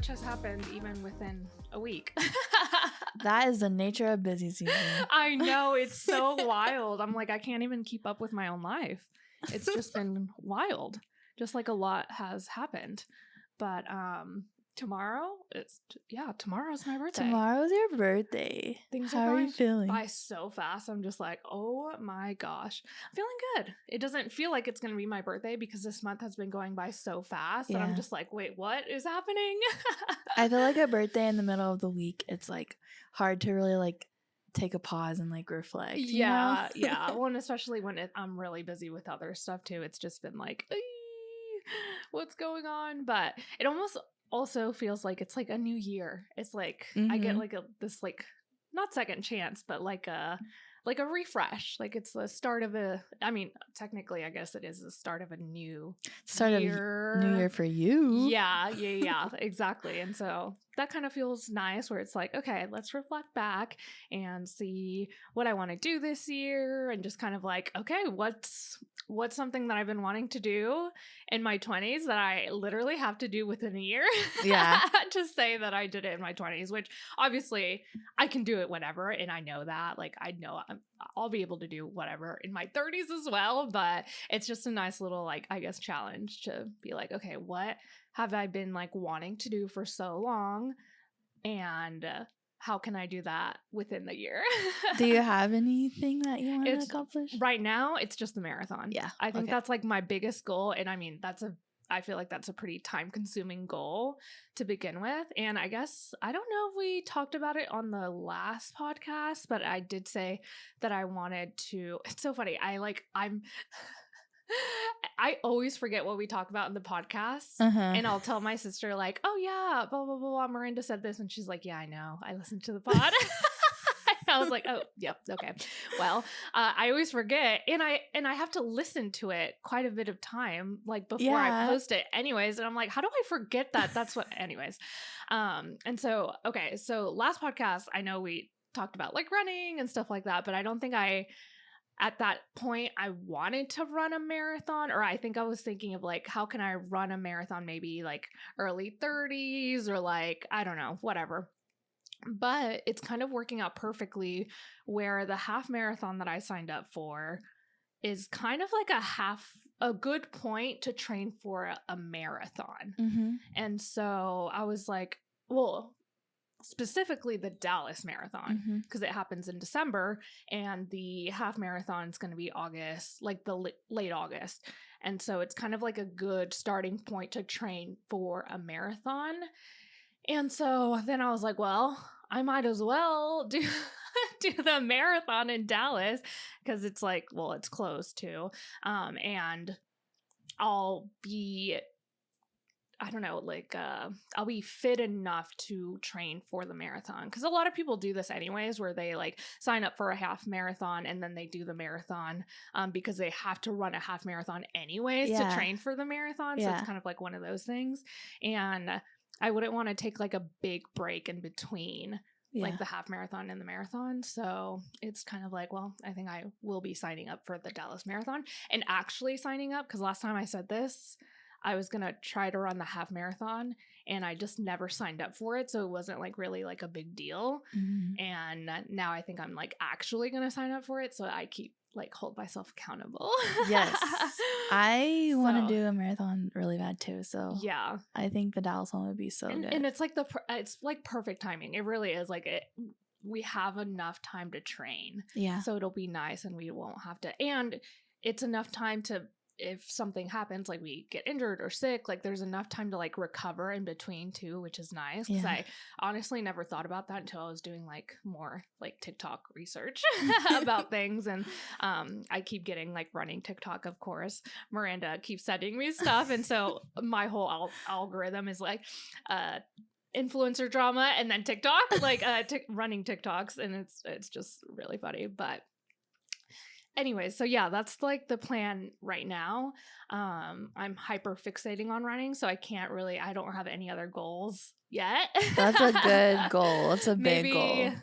much has happened even within a week. That is the nature of busy season. I know, it's so wild. I'm like, I can't even keep up with my own life. It's just been wild. Just like a lot has happened. But tomorrow's my birthday. Tomorrow's your birthday. Things How are you feeling? by so fast. I'm just like, oh my gosh. I'm feeling good. It doesn't feel like it's going to be my birthday because this month has been going by so fast. And I'm just like, wait, what is happening? I feel like a birthday in the middle of the week, it's like hard to really like take a pause and like reflect. Yeah. Well, and especially when I'm really busy with other stuff too. It's just been like, what's going on? But it almost also feels like it's like a new year. It's like I get like this like not second chance, but like a refresh. Like it's the start of technically I guess it is the start of a new year. New year for you. Yeah, exactly. And so that kind of feels nice where it's like, okay, let's reflect back and see what I want to do this year and just kind of like, okay, what's something that I've been wanting to do in my 20s that I literally have to do within a year? Yeah. To say that I did it in my 20s, which obviously I can do it whenever. And I know that, like, I know I'll be able to do whatever in my 30s as well. But it's just a nice little, like, I guess, challenge to be like, okay, what have I been like wanting to do for so long? And how can I do that within the year? Do you have anything that you want to accomplish? Right now, it's just the marathon. Yeah. I think that's like my biggest goal. And I mean, I feel like that's a pretty time consuming goal to begin with. And I guess, I don't know if we talked about it on the last podcast, but I did say that I wanted to, it's so funny. I always forget what we talk about in the podcast. And I'll tell my sister like, oh yeah, blah, blah, blah, blah. Miranda said this. And she's like, yeah, I know. I listened to the pod. I was like, oh, yep. Okay. Well, I always forget. And I have to listen to it quite a bit of time, like before I post it anyways. And I'm like, how do I forget that? That's what, anyways. And so, okay. So last podcast, I know we talked about like running and stuff like that, but I don't think at that point I wanted to run a marathon, or I think I was thinking of like, how can I run a marathon? Maybe like early 30s or like, I don't know, whatever. But it's kind of working out perfectly where the half marathon that I signed up for is kind of like a good point to train for a marathon. And so I was like, well, specifically the Dallas marathon, because it happens in December and the half marathon is going to be August, like the late August. And so it's kind of like a good starting point to train for a marathon. And so then I was like, well, I might as well do the marathon in Dallas because it's like, well, it's close too. And I'll be, I don't know, like I'll be fit enough to train for the marathon, because a lot of people do this anyways, where they like sign up for a half marathon and then they do the marathon because they have to run a half marathon anyways to train for the marathon. So it's kind of like one of those things. And I wouldn't want to take like a big break in between like the half marathon and the marathon. So it's kind of like, well, I think I will be signing up for the Dallas marathon and actually signing up, because last time I said this, I was going to try to run the half marathon and I just never signed up for it. So it wasn't like really like a big deal. And now I think I'm like actually going to sign up for it. So I keep like hold myself accountable. Yes. I want to do a marathon really bad too. So yeah, I think the Dallas one would be so good. And it's like it's like perfect timing. It really is like we have enough time to train. Yeah. So it'll be nice and we won't have to, and it's enough time to, if something happens, like we get injured or sick, like there's enough time to like recover in between too, which is nice. Because I honestly never thought about that until I was doing like more like TikTok research about things. And I keep getting like running TikTok, of course. Miranda keeps sending me stuff. And so my whole algorithm is like influencer drama and then TikTok, like running TikToks. And it's just really funny. But anyways, so yeah, that's like the plan right now. I'm hyper fixating on running, so I don't have any other goals yet. That's a good goal. It's a big goal.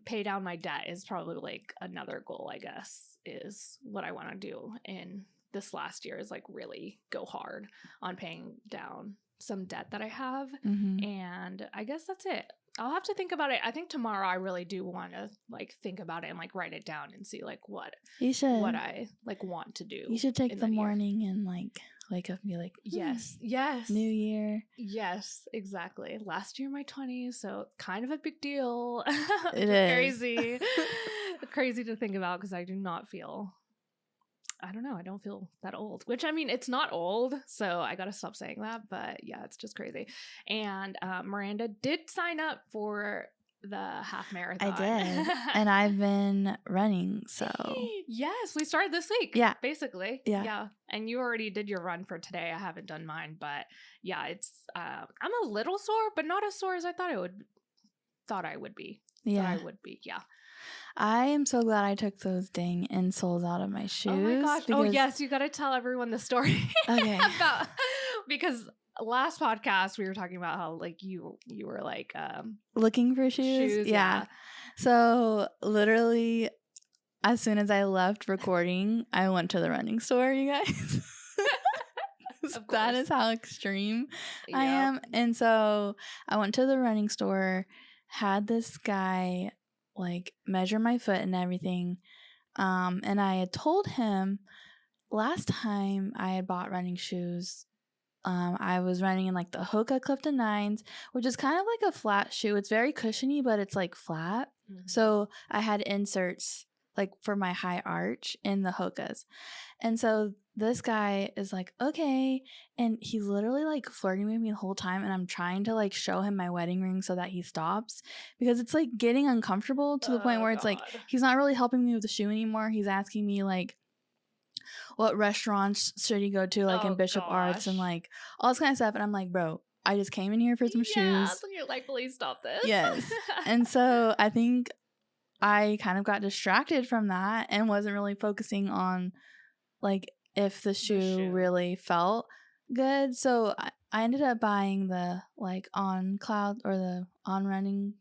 Pay down my debt is probably like another goal, I guess, is what I want to do in this last year, is like really go hard on paying down some debt that I have. And I guess that's it. I'll have to think about it. I think tomorrow I really do want to like think about it and like write it down and see like what I like want to do. You should take the morning and like wake up and be like, yes, new year. Yes, exactly. Last year my 20s, so kind of a big deal. It is crazy. Crazy to think about because I do not feel, I don't know, I don't feel that old, which I mean, it's not old, so I gotta stop saying that, but yeah, it's just crazy. And Miranda did sign up for the half marathon. I did. And I've been running, so. Yes, we started this week. Yeah. Basically. Yeah. And you already did your run for today. I haven't done mine, but yeah, it's, I'm a little sore, but not as sore as I thought I would be. Yeah. Yeah. I am so glad I took those dang insoles out of my shoes. Oh my gosh. Oh yes, you got to tell everyone the story. Okay. Because last podcast we were talking about how like you were like looking for shoes. Yeah. So literally as soon as I left recording, I went to the running store, you guys. That is how extreme I am. And so I went to the running store, had this guy like measure my foot and everything. And I had told him last time I had bought running shoes, I was running in like the Hoka Clifton 9s, which is kind of like a flat shoe. It's very cushiony, but it's like flat. So I had inserts like for my high arch in the Hokas. And so this guy is like, okay. And he's literally like flirting with me the whole time. And I'm trying to like show him my wedding ring so that he stops because it's like getting uncomfortable to the point where it's like, he's not really helping me with the shoe anymore. He's asking me like, what restaurants should he go to like in Bishop Arts and like all this kind of stuff. And I'm like, bro, I just came in here for some shoes. So you're like, please stop this. Yes. And so I think I kind of got distracted from that and wasn't really focusing on like if the shoe really felt good. So I ended up buying the like on cloud or the on running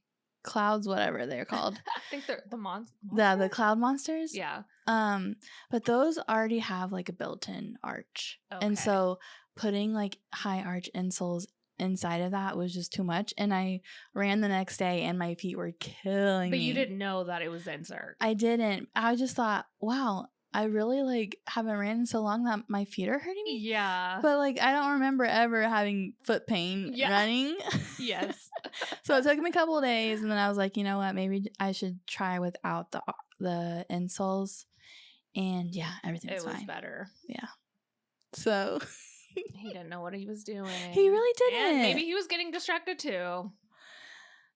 clouds, whatever they're called. I think they're the monsters. The cloud monsters. Yeah. But those already have like a built-in arch. Okay. And so putting like high arch insoles inside of that was just too much. And I ran the next day and my feet were killing me. But you didn't know that it was insert. I didn't. I just thought, wow, I really like haven't ran in so long that my feet are hurting me. Yeah. But like I don't remember ever having foot pain running. Yes. So it took me a couple of days and then I was like, you know what, maybe I should try without the insoles. And yeah, everything was fine. It was better. Yeah. So he didn't know what he was doing. He really didn't. And maybe he was getting distracted too.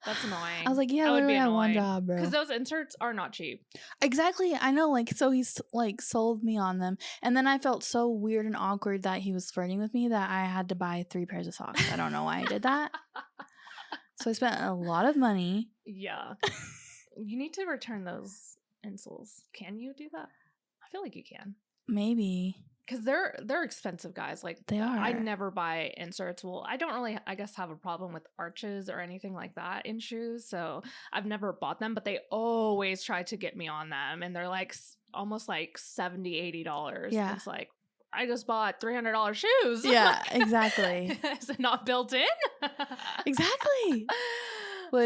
That's annoying. I was like, yeah, I literally have one job, bro. Because those inserts are not cheap. Exactly. I know. Like, so he's like sold me on them. And then I felt so weird and awkward that he was flirting with me that I had to buy 3 pairs of socks. I don't know why I did that. So I spent a lot of money. Yeah. You need to return those insoles. Can you do that? I feel like you can. Maybe. Because they're expensive, guys. Like they are. I never buy inserts. Well, I don't really, I guess, have a problem with arches or anything like that in shoes. So I've never bought them, but they always try to get me on them. And they're like almost like $70, $80. Yeah. It's like, I just bought $300 shoes. Yeah, exactly. Is it not built in? Exactly.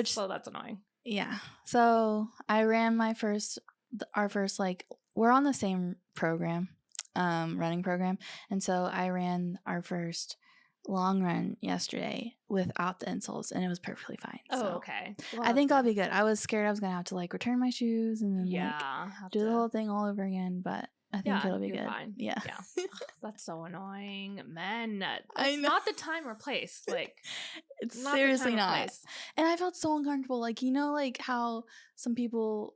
So that's annoying. Yeah. So I ran our first, like, we're on the same program. Running program, and so I ran our first long run yesterday without the insoles and it was perfectly fine. So okay. Well, I think I'll be good. I was scared I was gonna have to like return my shoes and then do the whole thing all over again, but I think it'll be good. Fine. Yeah. That's so annoying, man. That's not the time or place. Like it's seriously not. And I felt so uncomfortable. Like, you know, like how some people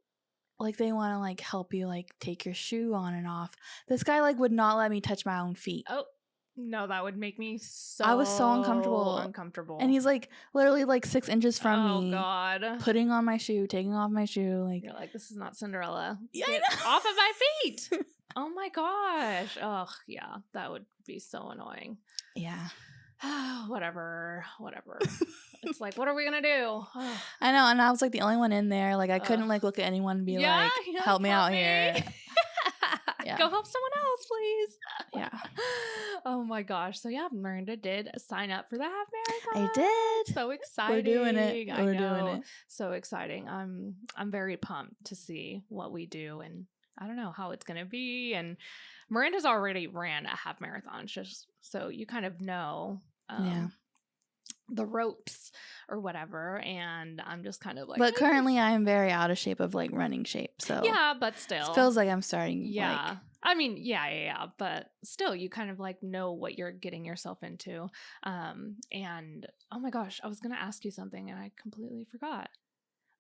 like they want to like help you like take your shoe on and off. This guy like would not let me touch my own feet. Oh no, that would make me so I was so uncomfortable. And he's like literally like 6 inches from me. Oh God. Putting on my shoe, taking off my shoe. Like you're like, this is not Cinderella. Yeah, get off of my feet. Oh my gosh. Oh yeah, that would be so annoying. Yeah. Whatever. It's like, what are we gonna do? I know, and I was like the only one in there. Like I couldn't like look at anyone and be like, help me out here. Go help someone else, please. Yeah. Oh my gosh. So yeah, Miranda did sign up for the half marathon. I did. So exciting. We're doing it. We're doing it. So exciting. I'm very pumped to see what we do, and I don't know how it's gonna be. And Miranda's already ran a half marathon, just so you kind of know the ropes or whatever. And I'm just kind of like, but currently I am very out of shape of like running shape. So yeah, but still it feels like I'm starting. Yeah. I mean, yeah. But still, you kind of like know what you're getting yourself into. And oh my gosh, I was going to ask you something and I completely forgot.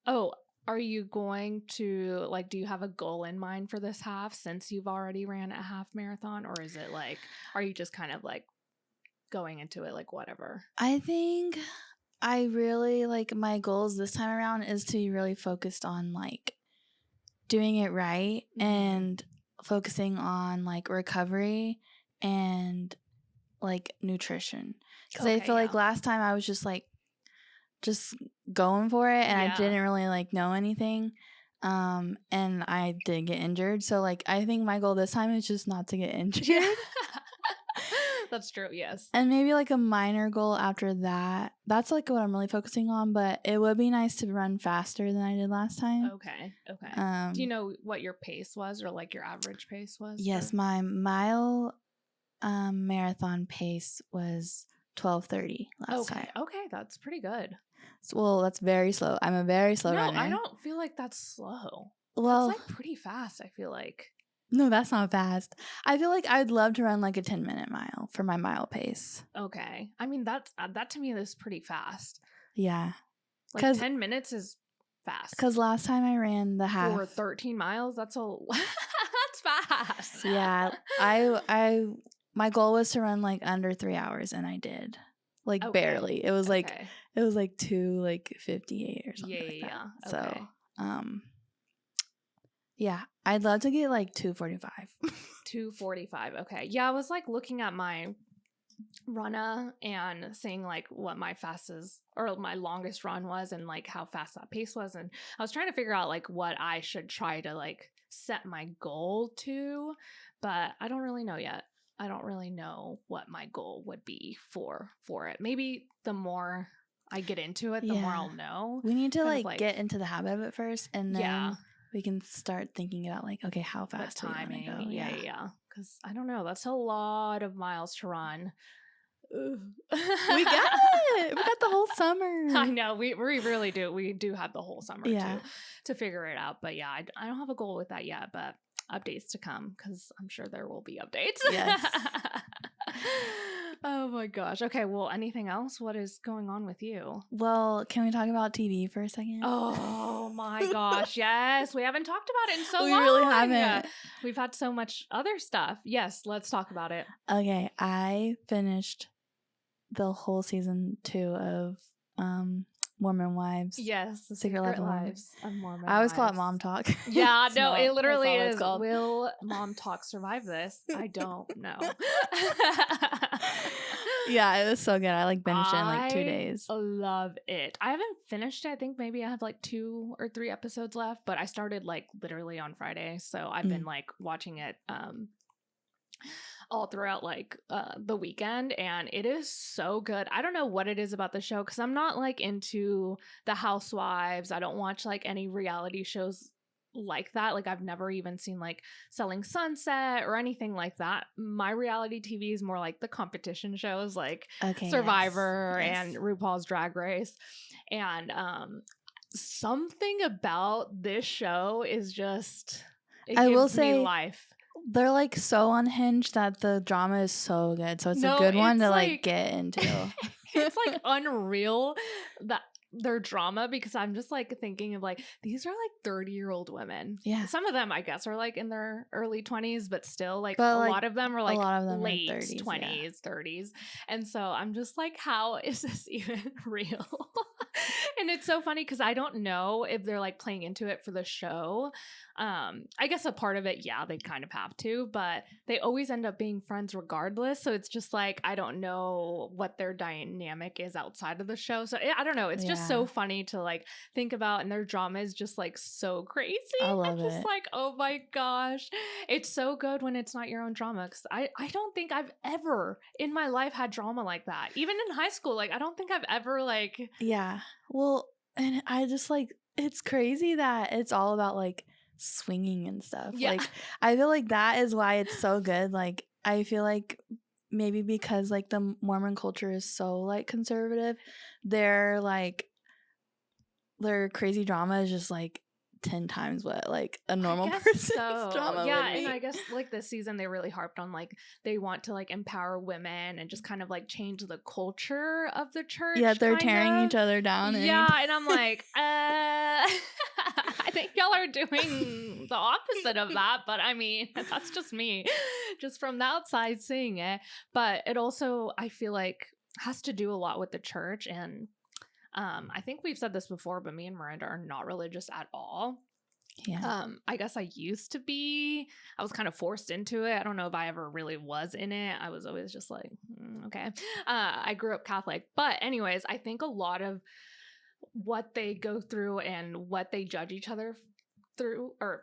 Oh, are you going to like, do you have a goal in mind for this half since you've already ran a half marathon? Or is it like, are you just kind of like going into it like whatever? I think I really like my goals this time around is to be really focused on like doing it right and focusing on like recovery and like nutrition, because I feel like last time I was just going for it and I didn't really like know anything, and I did get injured. So like I think my goal this time is just not to get injured. That's true. Yes. And maybe like a minor goal after that. That's like what I'm really focusing on, but it would be nice to run faster than I did last time. Okay. Do you know what your pace was, or like your average pace was? Yes, my mile marathon pace was 12:30 last time. Okay, that's pretty good. Well, that's very slow. I'm a very slow runner. No, I don't feel like that's slow. Well, it's like pretty fast, I feel like. No, that's not fast. I feel like I'd love to run like a 10-minute mile for my mile pace. Okay. I mean, that to me is pretty fast. Yeah. Like 10 minutes is fast. Because last time I ran the half. For 13 miles, that's that's fast. Yeah. My goal was to run like under 3 hours and I did. Like barely. It was like 2:58 or something like that. Okay. So, yeah, I'd love to get like 2:45. 2:45. Okay. Yeah, I was like looking at my runner and seeing like what my fastest or my longest run was and like how fast that pace was, and I was trying to figure out like what I should try to like set my goal to, but I don't really know yet. I don't really know what my goal would be for it. Maybe the more I get into it, the more I'll know. We need to like get into the habit of it first, and then we can start thinking about like, okay, how fast are we gonna go? Yeah. Because I don't know, that's a lot of miles to run. We got it. We got the whole summer. I know, we really do. We do have the whole summer to figure it out. But yeah, I don't have a goal with that yet. But updates to come, because I'm sure there will be updates. Yes. Oh my gosh. Okay, well, anything else? What is going on with you? Well, can we talk about TV for a second? Oh my gosh, yes. We haven't talked about it in so long. We really haven't. We've had so much other stuff. Yes, let's talk about it. Okay, I finished the whole season 2 of Mormon Wives. Yes, the Secret Lives of Mormon I always Wives. call it Mom Talk. Yeah, no, it literally is. Will Mom Talk survive this? I don't know. Yeah, it was so good. I like binged it in like 2 days. I love it. I haven't finished it. I think maybe I have like 2 or 3 episodes left, but I started like literally on Friday, so I've been like watching it all throughout like the weekend, and it is so good. I don't know what it is about the show, because I'm not like into the Housewives. I don't watch like any reality shows like that. Like I've never even seen like Selling Sunset or anything like that. My reality TV is more like the competition shows like Survivor and RuPaul's Drag Race. And something about this show is just, I will say, life. They're like so unhinged that the drama is so good. So it's a good one to like get into. It's like unreal that their drama, because I'm just like thinking of like, these are like 30-year-old women. Yeah. Some of them I guess are like in their early 20s, but still like a lot of them are like late 30s, 20s, 30s. And so I'm just like, how is this even real? And it's so funny because I don't know if they're like playing into it for the show. I guess a part of it, yeah, they kind of have to, but they always end up being friends regardless. So it's just like, I don't know what their dynamic is outside of the show. So I don't know. It's just so funny to like think about, and their drama is just like so crazy. I love just like, oh my gosh. It's so good when it's not your own drama. Cause I don't think I've ever in my life had drama like that. Even in high school, like I don't think I've ever like. Yeah. Well, and I just like, it's crazy that it's all about like swinging and stuff. Yeah. Like I feel like that is why it's so good. Like I feel like maybe because like the Mormon culture is so like conservative, their crazy drama is just like 10 times what like a normal person's drama would be. And I guess like this season they really harped on like they want to like empower women and just kind of like change the culture of the church. Yeah, they're tearing each other down. Yeah, and I'm like, I think y'all are doing the opposite of that, but I mean, that's just me, just from the outside seeing it. But it also, I feel like, has to do a lot with the church. And I think we've said this before, but me and Miranda are not religious at all. Yeah. I guess I used to be. I was kind of forced into it. I don't know if I ever really was in it. I was always just like, okay. I grew up Catholic. But anyways, I think a lot of what they go through and what they judge each other through or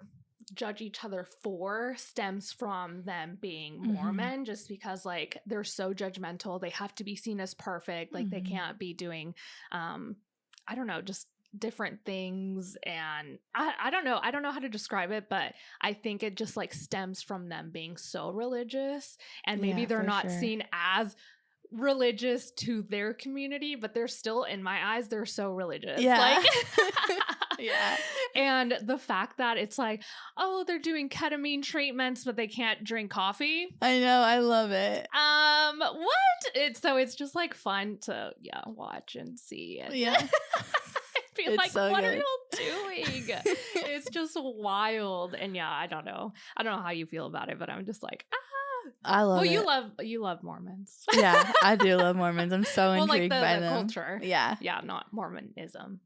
judge each other for stems from them being Mormon, just because like they're so judgmental. They have to be seen as perfect. Like they can't be doing, I don't know, just different things. And I don't know. I don't know how to describe it, but I think it just like stems from them being so religious, and maybe they're not seen as religious to their community, but they're still, in my eyes, they're so religious. Yeah. Like, yeah. And the fact that it's like, oh, they're doing ketamine treatments, but they can't drink coffee. I know. I love it. What? It's just like fun to watch and see. And yeah. be like, so what are y'all doing? It's just wild. And yeah, I don't know how you feel about it, but I'm just like, I love it. You love Mormons. Yeah, I do love Mormons. I'm so intrigued like by the them. Culture. Yeah. Yeah, not Mormonism.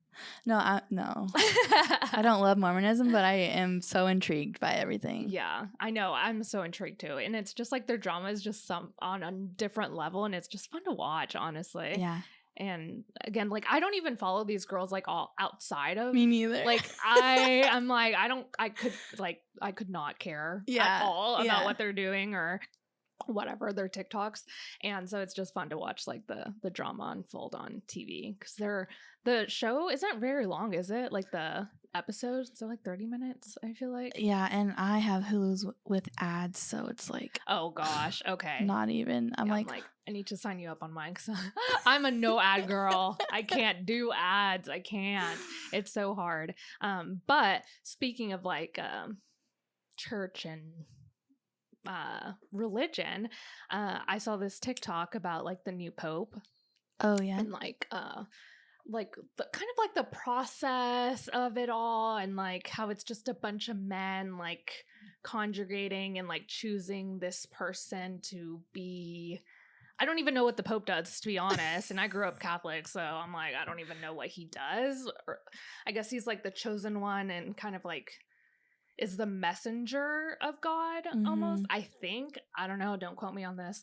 No, no. I don't love Mormonism, but I am so intrigued by everything. Yeah, I know. I'm so intrigued too. And it's just like their drama is just on a different level, and it's just fun to watch, honestly. Yeah. And again, like I don't even follow these girls like all outside of me neither. Like I'm like I could not care at all about what they're doing or whatever their TikToks. And so it's just fun to watch like the drama unfold on TV, because the show isn't very long, is it? Like the episodes, they're like 30 minutes, I feel like. Yeah, and I have Hulu's with ads, so it's like, oh gosh, okay. Not even. I'm like, I need to sign you up on mine because I'm a no ad girl. I can't do ads. I can't. It's so hard. But speaking of like church and religion, I saw this TikTok about like the new pope. Oh yeah. And like the kind of like the process of it all, and like how it's just a bunch of men like congregating and like choosing this person to be. I don't even know what the Pope does, to be honest. And I grew up Catholic, so I'm like, I don't even know what he does. Or I guess he's like the chosen one and kind of like is the messenger of God almost, I think. I don't know. Don't quote me on this.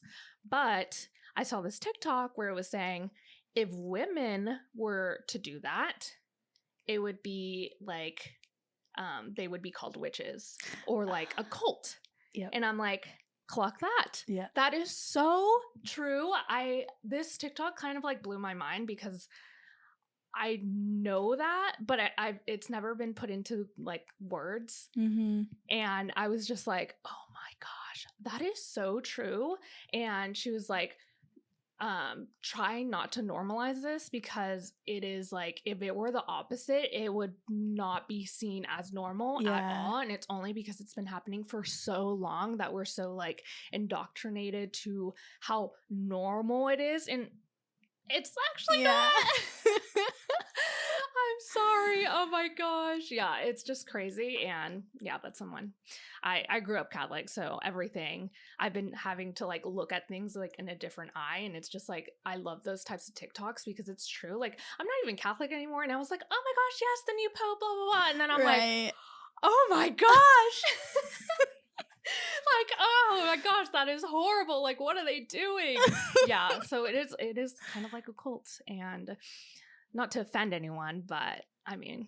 But I saw this TikTok where it was saying if women were to do that, it would be like they would be called witches or like a cult. Yep. And I'm like, clock that. Yeah. That is so true. This TikTok kind of like blew my mind because I know that, but it's never been put into like words. And I was just like, oh my gosh, that is so true. And she was like, try not to normalize this, because it is like, if it were the opposite, it would not be seen as normal at all. And it's only because it's been happening for so long that we're so like indoctrinated to how normal it is. And it's actually not. sorry. Oh my gosh. Yeah, it's just crazy. And yeah, that's someone. I grew up Catholic, so everything I've been having to like look at things like in a different eye. And it's just like, I love those types of TikToks because it's true. Like, I'm not even Catholic anymore. And I was like, oh my gosh, yes, the new Pope, blah, blah, blah. And then I'm like, oh my gosh. Like, oh my gosh, that is horrible. Like, what are they doing? Yeah, so it is kind of like a cult. And not to offend anyone, but I mean,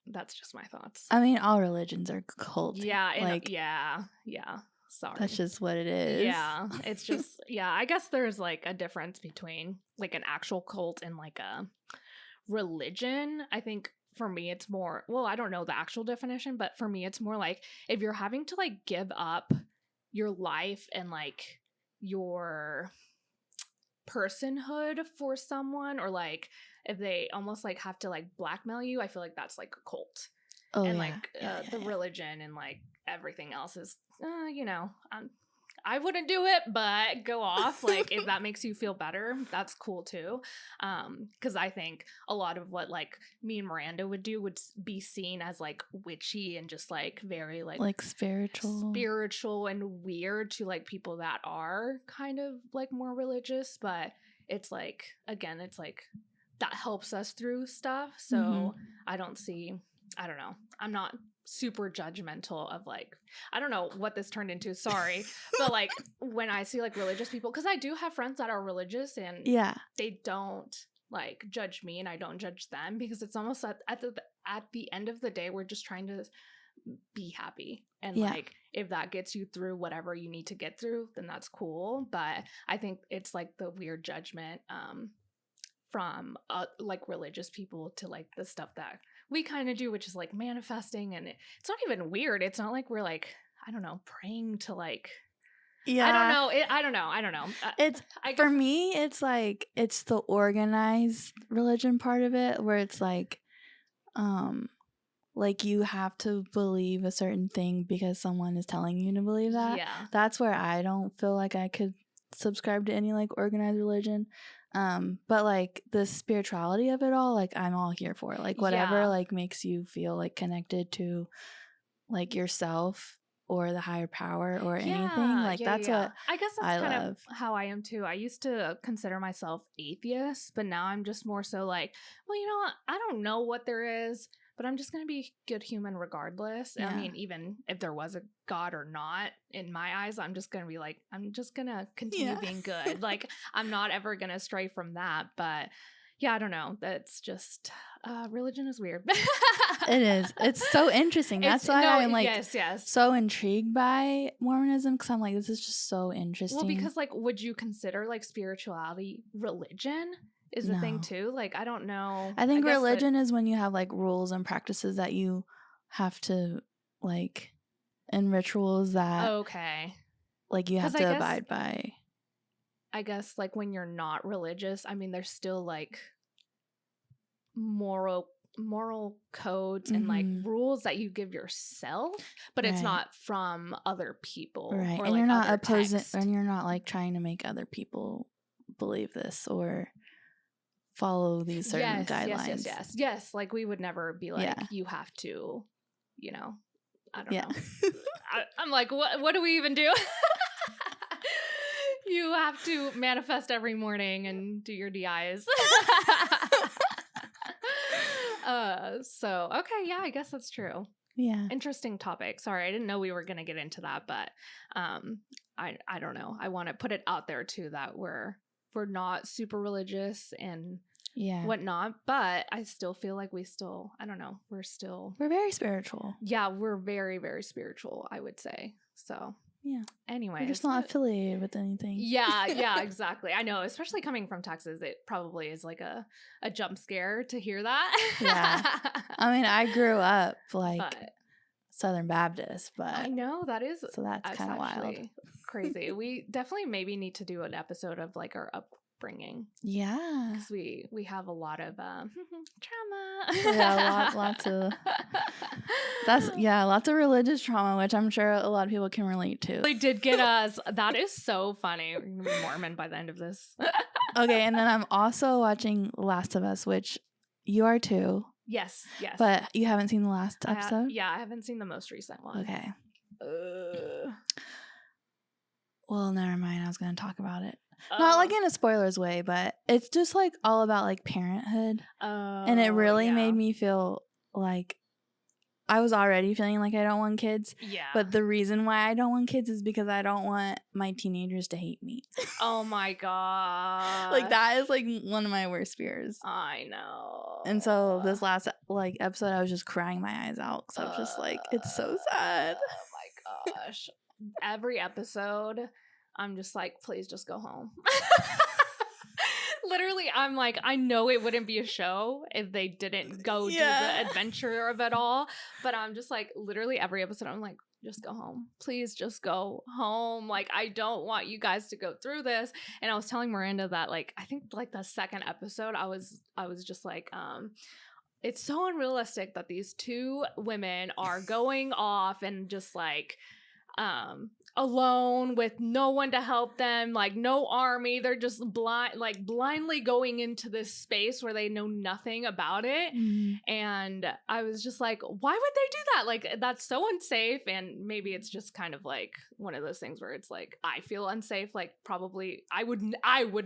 that's just my thoughts. I mean, all religions are cult. Yeah, like, yeah. Sorry. That's just what it is. Yeah, it's just, yeah, I guess there's like a difference between like an actual cult and like a religion. I think for me, it's more, well, I don't know the actual definition, but for me, it's more like if you're having to like give up your life and like your personhood for someone, or like if they almost like have to like blackmail you, I feel like that's like a cult. Oh, and like the religion and like everything else is, you know, I wouldn't do it, but go off. Like, if that makes you feel better, that's cool too. Because I think a lot of what like me and Miranda would do would be seen as like witchy and just like very like spiritual and weird to like people that are kind of like more religious. But it's like, again, it's like that helps us through stuff. So I don't know. I'm not super judgmental of like, I don't know what this turned into, sorry, but like when I see like religious people, because I do have friends that are religious and they don't like judge me and I don't judge them, because it's almost at the end of the day, we're just trying to be happy, and like if that gets you through whatever you need to get through, then that's cool. But I think it's like the weird judgment from like religious people to like the stuff that we kind of do, which is like manifesting. And it's not even weird. It's not like we're like, I don't know, praying to like, I don't know. It's for me, it's like, it's the organized religion part of it, where it's like you have to believe a certain thing because someone is telling you to believe that. Yeah. That's where I don't feel like I could subscribe to any like organized religion. But like the spirituality of it all, like I'm all here for it. Like whatever like makes you feel like connected to like yourself or the higher power or anything. Like that's what I guess that's kind of how I am too. I used to consider myself atheist, but now I'm just more so like, well, you know what? I don't know what there is, but I'm just going to be a good human regardless. Yeah. I mean, even if there was a God or not, in my eyes, I'm just going to be like, I'm just going to continue being good. Like, I'm not ever going to stray from that. But yeah, I don't know. That's just, religion is weird. It is. It's so interesting. That's why I'm like so intrigued by Mormonism, because I'm like, this is just so interesting. Well, because like, would you consider like spirituality religion? Is the thing too? Like, I don't know. I think religion is when you have like rules and practices that you have to like, and rituals that like you have to abide by. I guess like when you're not religious, I mean, there's still like moral codes and like rules that you give yourself, but it's not from other people. Right. Or, and like, you're not opposing, and you're not like trying to make other people believe this or follow these certain guidelines. Yes. Like we would never be like, you have to, you know, I don't know. I'm like, what do we even do? You have to manifest every morning and do your DIs. So, okay. Yeah, I guess that's true. Yeah. Interesting topic. Sorry, I didn't know we were going to get into that, but I don't know. I want to put it out there too that we're not super religious and whatnot, but I still feel like I don't know, we're very spiritual. Yeah, we're very, very spiritual, I would say. So yeah. Anyway, we're just not affiliated with anything. Yeah, exactly. I know, especially coming from Texas, it probably is like a jump scare to hear that. Yeah. I mean, I grew up like Southern Baptist, but I know that is, so that's kind of wild. Crazy. We definitely maybe need to do an episode of like our upbringing. Yeah, because we have a lot of trauma. Yeah, lots of lots of religious trauma, which I'm sure a lot of people can relate to. They did get us. That is so funny. We're gonna be Mormon by the end of this. Okay, and then I'm also watching Last of Us, which you are too. Yes. But you haven't seen the last episode? Yeah, I haven't seen the most recent one. Okay. Well, never mind. I was going to talk about it. Not like in a spoilers way, but it's just like all about like parenthood. And it really made me feel like I was already feeling like I don't want kids. Yeah. But the reason why I don't want kids is because I don't want my teenagers to hate me. Oh my god. Like that is like one of my worst fears. I know. And so this last like episode, I was just crying my eyes out because I was just like, it's so sad. Oh my gosh. Every episode, I'm just like, please just go home. Literally, I'm like, I know it wouldn't be a show if they didn't go do the adventure of it all. But I'm just like, literally every episode, I'm like, just go home. Please just go home. Like, I don't want you guys to go through this. And I was telling Miranda that, like, I think like the second episode, I was just like, it's so unrealistic that these two women are going off and just like, alone with no one to help them, like no army. They're just blindly going into this space where they know nothing about it. And I was just like, why would they do that? Like, that's so unsafe. And maybe it's just kind of like one of those things where it's like, I feel unsafe. Like, probably I would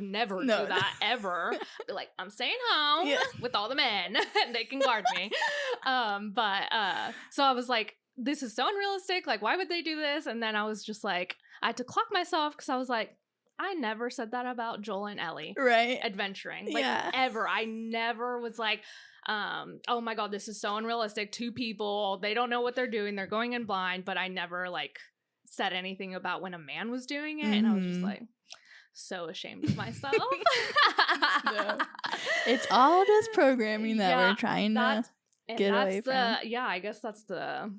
never do that ever. Be like, I'm staying home with all the men. They can guard me. So I was like, this is so unrealistic. Like, why would they do this? And then I was just like, I had to clock myself because I was like, I never said that about Joel and Ellie. Right. Adventuring. Like, ever. I never was like, oh my God, this is so unrealistic. Two people, they don't know what they're doing. They're going in blind. But I never, like, said anything about when a man was doing it. And I was just like, so ashamed of myself. No. It's all just programming that we're trying to... get away from. I guess that's the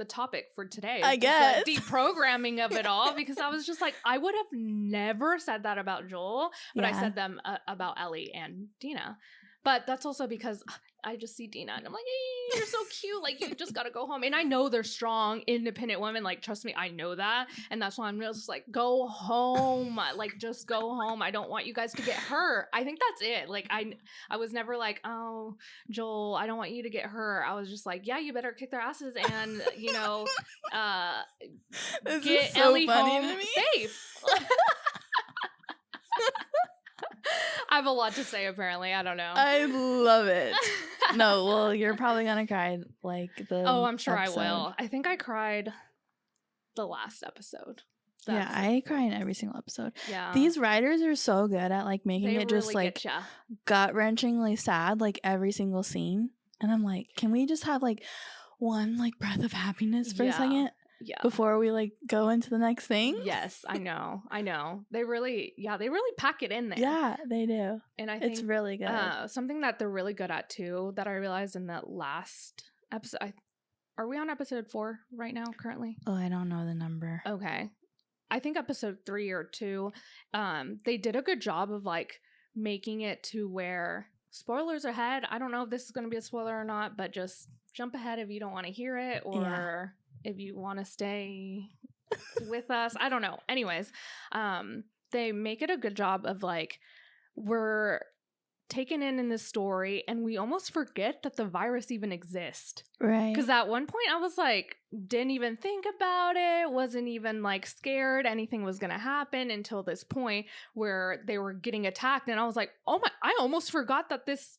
topic for today. I guess the deprogramming of it all, because I was just like, I would have never said that about Joel, but I said them about Ellie and Dina. But that's also because I just see Dina and I'm like, hey, you're so cute. Like, you just got to go home. And I know they're strong, independent women. Like, trust me, I know that. And that's why I'm just like, go home. Like, just go home. I don't want you guys to get hurt. I think that's it. Like, I was never like, oh, Joel, I don't want you to get hurt. I was just like, yeah, you better kick their asses and, you know, get so Ellie home safe. I have a lot to say, apparently. I don't know. I love it. No, well, you're probably gonna cry like the I'm sure episode. I will. I think I cried the last episode. I cry in every single episode. Yeah. These writers are so good at like making it just like gut-wrenchingly sad, like every single scene. And I'm like, can we just have like one like breath of happiness for a second? Yeah. Before we like go into the next thing. Yes, I know. They really pack it in there. Yeah, they do. And I think it's really good. Something that they're really good at too, that I realized in that last episode. Are we on episode 4 right now currently? Oh, I don't know the number. Okay. I think episode 3 or 2, they did a good job of like making it to where, spoilers ahead, I don't know if this is going to be a spoiler or not, but just jump ahead if you don't want to hear it, or if you want to stay with us. I don't know. Anyways, they make it a good job of like, we're taken in this story and we almost forget that the virus even exists. Right. Because at one point I was like, didn't even think about it, wasn't even like scared anything was going to happen until this point where they were getting attacked. And I was like, oh my, I almost forgot that this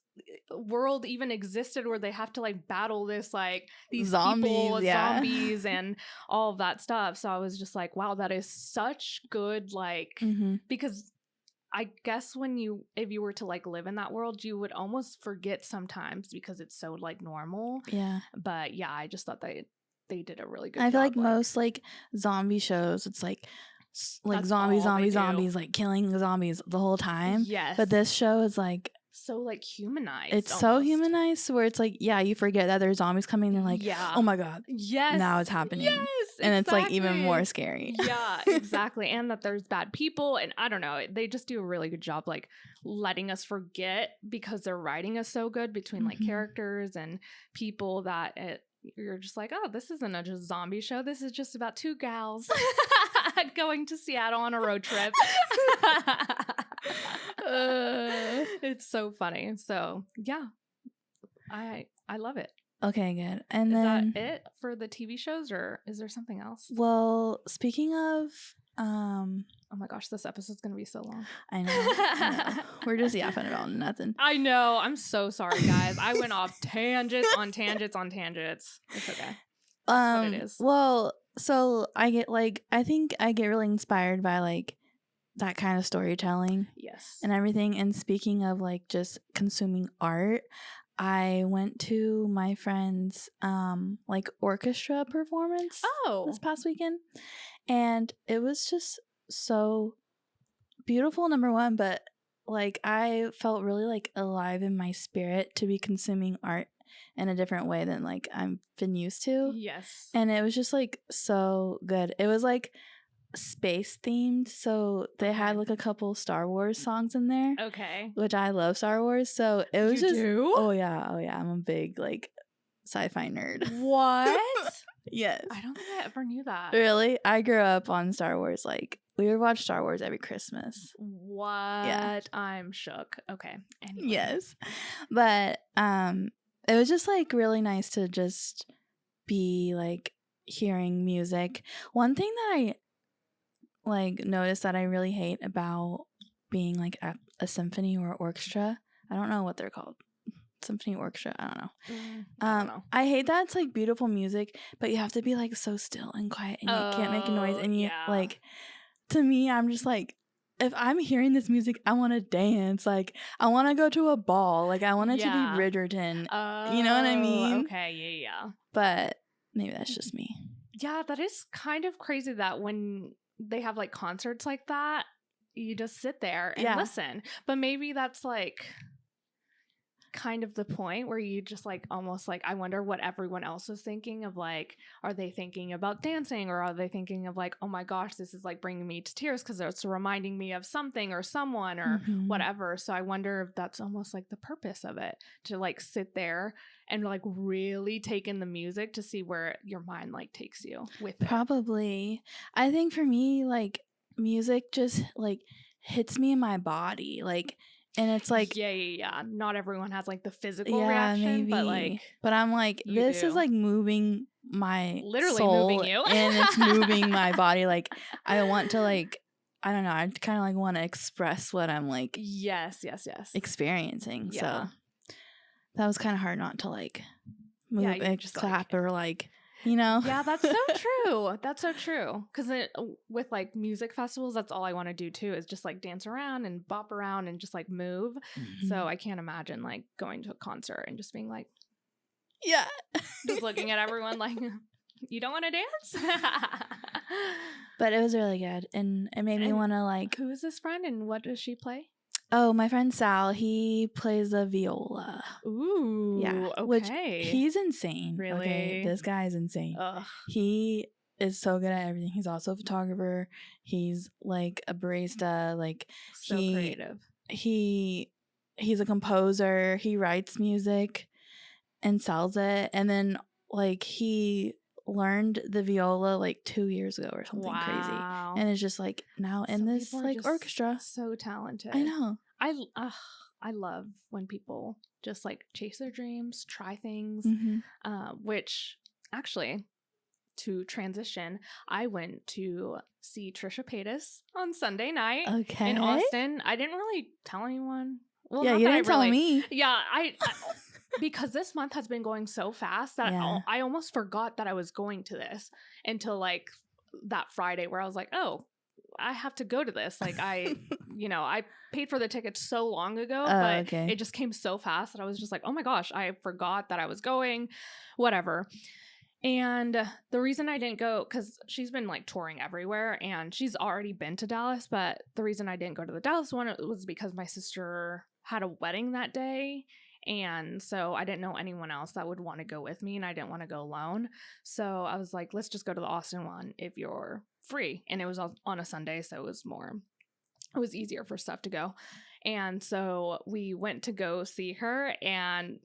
world even existed where they have to like battle this, like these zombies and all of that stuff. So I was just like, wow, that is such good, like, because I guess if you were to like live in that world, you would almost forget sometimes because it's so like normal. Yeah. But yeah, I just thought they did a really good job. I feel like most like zombie shows, it's like zombies, like killing zombies the whole time. Yes. But this show is like so like humanized. It's almost so humanized where it's like, yeah, you forget that there's zombies coming. They're like, oh my God. Yes. Now it's happening. Yes. And it's like even more scary. Yeah, exactly. And that there's bad people. And I don't know. They just do a really good job like letting us forget, because they're writing us so good between like characters and people that you're just like, oh, this isn't a just zombie show. This is just about two gals going to Seattle on a road trip. It's so funny. So yeah, I love it. Okay, good. And is then that it for the TV shows, or is there something else? Well, speaking of oh my gosh, this episode's gonna be so long. I know. We're just yapping about nothing. I know. I'm so sorry, guys. I went off tangents on tangents on tangents. It's okay. That's what it is. Well, so I think I get really inspired by like that kind of storytelling. Yes. And everything. And speaking of like just consuming art, I went to my friend's like orchestra performance this past weekend, and it was just so beautiful, number one, but like I felt really like alive in my spirit to be consuming art in a different way than like I've been used to. Yes. And it was just like so good. It was like space themed, so they had like a couple Star Wars songs in there. Okay. Which I love Star Wars, so it was oh yeah, I'm a big like sci-fi nerd. What? Yes. I don't think I ever knew that. Really? I grew up on Star Wars. Like we would watch Star Wars every Christmas. What? Yeah. I'm shook. Okay. Anyway. Yes. But it was just like really nice to just be like hearing music. One thing that I like noticed that I really hate about being like at a symphony or orchestra, I don't know what they're called. Symphony orchestra, I don't know. I don't know. I hate that it's like beautiful music, but you have to be like so still and quiet, and you can't make a noise, and you like, to me, I'm just like, if I'm hearing this music, I want to dance. Like I want to go to a ball. Like I want it to be Bridgerton. You know what I mean? Okay, yeah. But maybe that's just me. Yeah, that is kind of crazy that when they have like concerts like that, you just sit there and listen. But maybe that's like kind of the point where you just like almost like, I wonder what everyone else is thinking of, like, are they thinking about dancing, or are they thinking of like, oh my gosh, this is like bringing me to tears because it's reminding me of something or someone or whatever. So I wonder if that's almost like the purpose of it, to like sit there and like really take in the music to see where your mind like takes you with it. Probably. I think for me, like music just like hits me in my body, like, and it's like yeah. Not everyone has like the physical reaction, maybe. but I'm like, this is like moving my literally soul, moving you, and it's moving my body. Like I want to like, I don't know, I kind of like want to express what I'm like yes experiencing. Yeah. So that was kind of hard not to like move and just clap or like, you know. Yeah, that's so true. That's so true. Because with like music festivals, that's all I want to do too, is just like dance around and bop around and just like move. So I can't imagine like going to a concert and just being like, just looking at everyone like, you don't want to dance? But it was really good, and it made me want to like. Who is this friend, and what does she play? Oh, my friend Sal, he plays the viola. Ooh, yeah, okay. Which he's insane. Really? Okay, this guy is insane. He is so good at everything. He's also a photographer. He's like a barista. Like so creative. He's a composer. He writes music and sells it, and then like he learned the viola like 2 years ago or something crazy, and it's just like now in this like orchestra. So talented. I know. I love when people just like chase their dreams, try things. Which actually, to transition, I went to see Trisha Paytas on Sunday night in Austin. I didn't really tell anyone. Well, yeah, you didn't tell me. Yeah, I because this month has been going so fast that I almost forgot that I was going to this until like that Friday, where I was like, oh, I have to go to this. Like I paid for the ticket so long ago, but it just came so fast that I was just like, oh my gosh, I forgot that I was going, whatever. And the reason I didn't go, because she's been like touring everywhere and she's already been to Dallas, but the reason I didn't go to the Dallas one was because my sister had a wedding that day. And so I didn't know anyone else that would want to go with me, and I didn't want to go alone. So I was like, let's just go to the Austin one if you're free. And it was on a Sunday, so it was easier for stuff to go. And so we went to go see her, and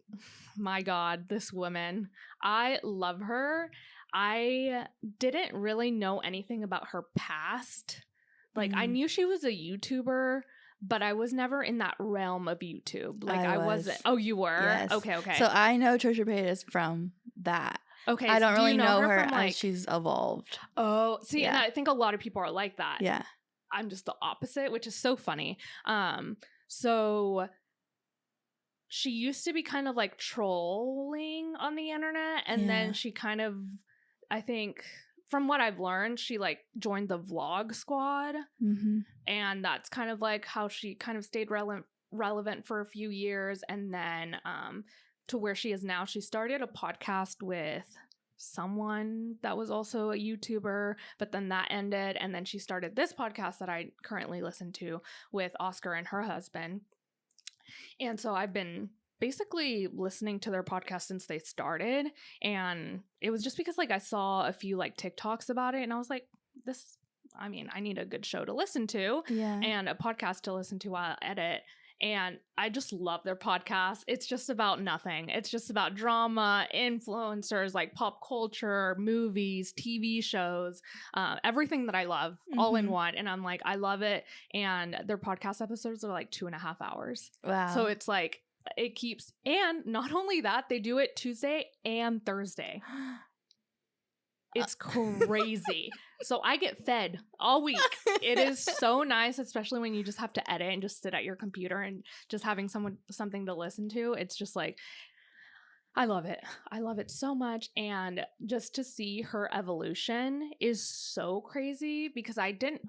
my God, this woman, I love her. I didn't really know anything about her past. Like I knew she was a YouTuber, but I was never in that realm of YouTube. Like I wasn't. Oh, you were? Yes. Okay. So I know Tricia Paytas from that. Okay. I don't really know her from, like, as she's evolved. Oh, see, and I think a lot of people are like that. Yeah. I'm just the opposite, which is so funny. So she used to be kind of like trolling on the internet, and then she kind of, I think, from what I've learned, she like joined the vlog squad, and that's kind of like how she kind of stayed relevant for a few years, and then to where she is now. She started a podcast with someone that was also a YouTuber, but then that ended, and then she started this podcast that I currently listen to with Oscar and her husband. And so I've been basically listening to their podcast since they started, and it was just because like I saw a few like TikToks about it, and I was like, I need a good show to listen to, and a podcast to listen to while I edit. And I just love their podcast. It's just about nothing. It's just about drama, influencers, like pop culture, movies, TV shows, everything that I love all in one. And I'm like, I love it. And their podcast episodes are like 2.5 hours. Wow. So it's like, it keeps, and not only that, they do it Tuesday and Thursday. It's crazy. So I get fed all week. It is so nice, especially when you just have to edit and just sit at your computer and just having something to listen to. It's just like, I love it. I love it so much. And just to see her evolution is so crazy, because I didn't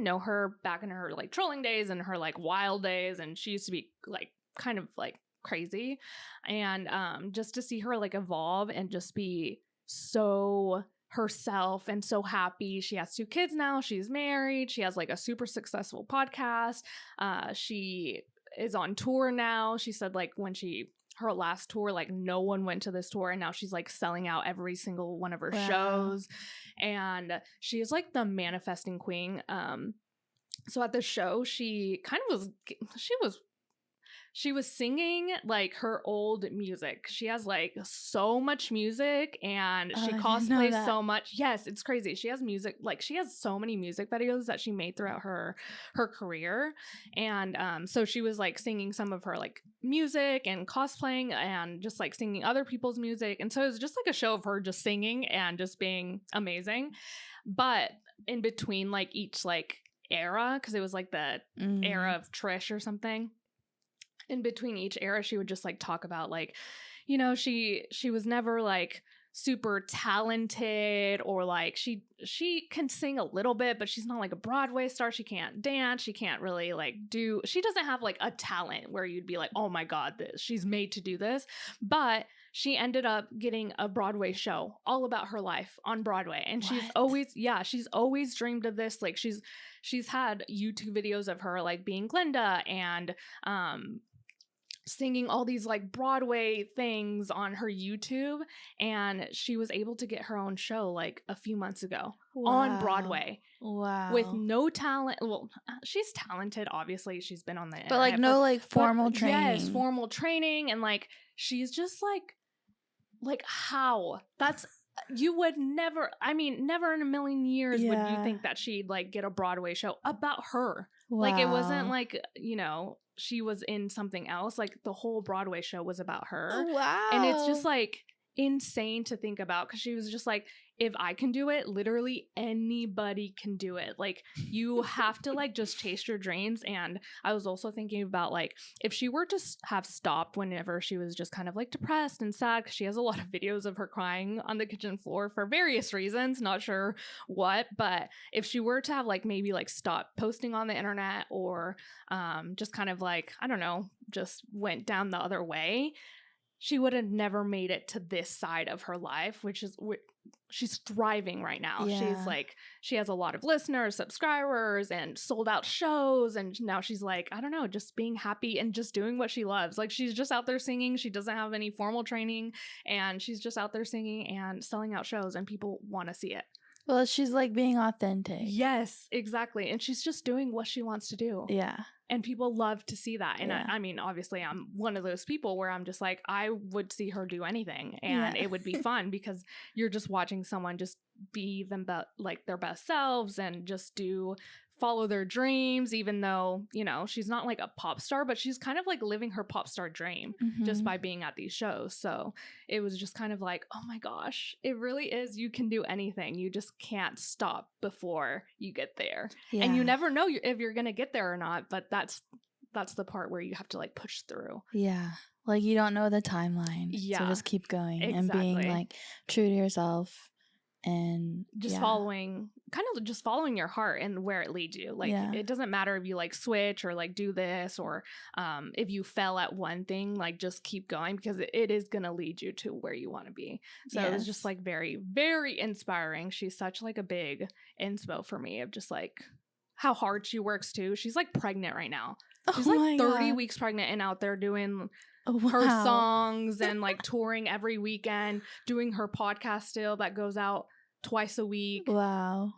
know her back in her like trolling days and her like wild days, and she used to be like kind of like crazy. And just to see her like evolve and just be so herself and so happy. She has 2 kids now. She's married. She has like a super successful podcast. She is on tour now. She said like when her last tour, like no one went to this tour, and now she's like selling out every single one of her shows. And she is like the manifesting queen. So at the show, she was singing like her old music. She has like so much music, and she cosplays so much. Yes, it's crazy. She has music, like she has so many music videos that she made throughout her career. And so she was like singing some of her like music and cosplaying and just like singing other people's music. And so it was just like a show of her just singing and just being amazing. But in between like each like era, because it was like the era of Trish or something. In between each era, she would just like talk about like, you know, she was never like super talented, or like she can sing a little bit, but she's not like a Broadway star. She can't dance. She can't really like she doesn't have like a talent where you'd be like, oh my God, she's made to do this. But she ended up getting a Broadway show all about her life on Broadway. And she's always dreamed of this. Like she's had YouTube videos of her like being Glinda and singing all these like Broadway things on her YouTube, and she was able to get her own show like a few months ago on Broadway. Wow. With no talent. Well, she's talented, obviously. She's been on the internet, but like no like formal training. Yes, formal training, and like she's just like how? That's you would never, never in a million years would you think that she'd like get a Broadway show about her. Wow. Like it wasn't like, you know, she was in something else. Like the whole Broadway show was about her. Wow. And it's just like insane to think about, because she was just like, if I can do it, literally anybody can do it. Like you have to like just chase your dreams. And I was also thinking about like if she were to have stopped whenever she was just kind of like depressed and sad, because she has a lot of videos of her crying on the kitchen floor for various reasons, not sure what, but if she were to have like maybe like stopped posting on the internet, or just kind of like, I don't know, just went down the other way, she would have never made it to this side of her life, which is she's thriving right now. Yeah. She's like, she has a lot of listeners, subscribers, and sold out shows. And now she's like, I don't know, just being happy and just doing what she loves. Like she's just out there singing. She doesn't have any formal training, and she's just out there singing and selling out shows, and people want to see it. Well, she's like being authentic. Yes, exactly. And she's just doing what she wants to do. Yeah. And people love to see that. And I mean, obviously, I'm one of those people where I'm just like, I would see her do anything, and it would be fun, because you're just watching someone just be them like their best selves and just do follow their dreams, even though, you know, she's not like a pop star, but she's kind of like living her pop star dream just by being at these shows. So it was just kind of like, oh my gosh, it really is. You can do anything. You just can't stop before you get there. Yeah. And you never know if you're going to get there or not, but that's the part where you have to like push through. Yeah. Like you don't know the timeline. Yeah. So just keep going and being like true to yourself and just following your heart and where it leads you. Like it doesn't matter if you like switch or like do this or if you fell at one thing, like just keep going because it is going to lead you to where you want to be. So it was just like very, very inspiring. She's such like a big inspo for me of just like how hard she works too. She's like pregnant right now. She's like 30 weeks pregnant and out there doing her songs and like touring every weekend, doing her podcast still that goes out twice a week. Wow.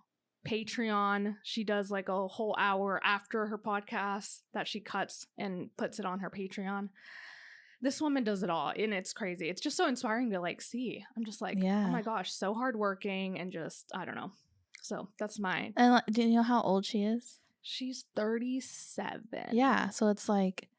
Patreon. She does like a whole hour after her podcast that she cuts and puts it on her Patreon. This woman does it all and it's crazy. It's just so inspiring to like see. I'm just like, oh my gosh, so hardworking and just, I don't know. So that's mine. And do you know how old she is? She's 37. Yeah. So it's like,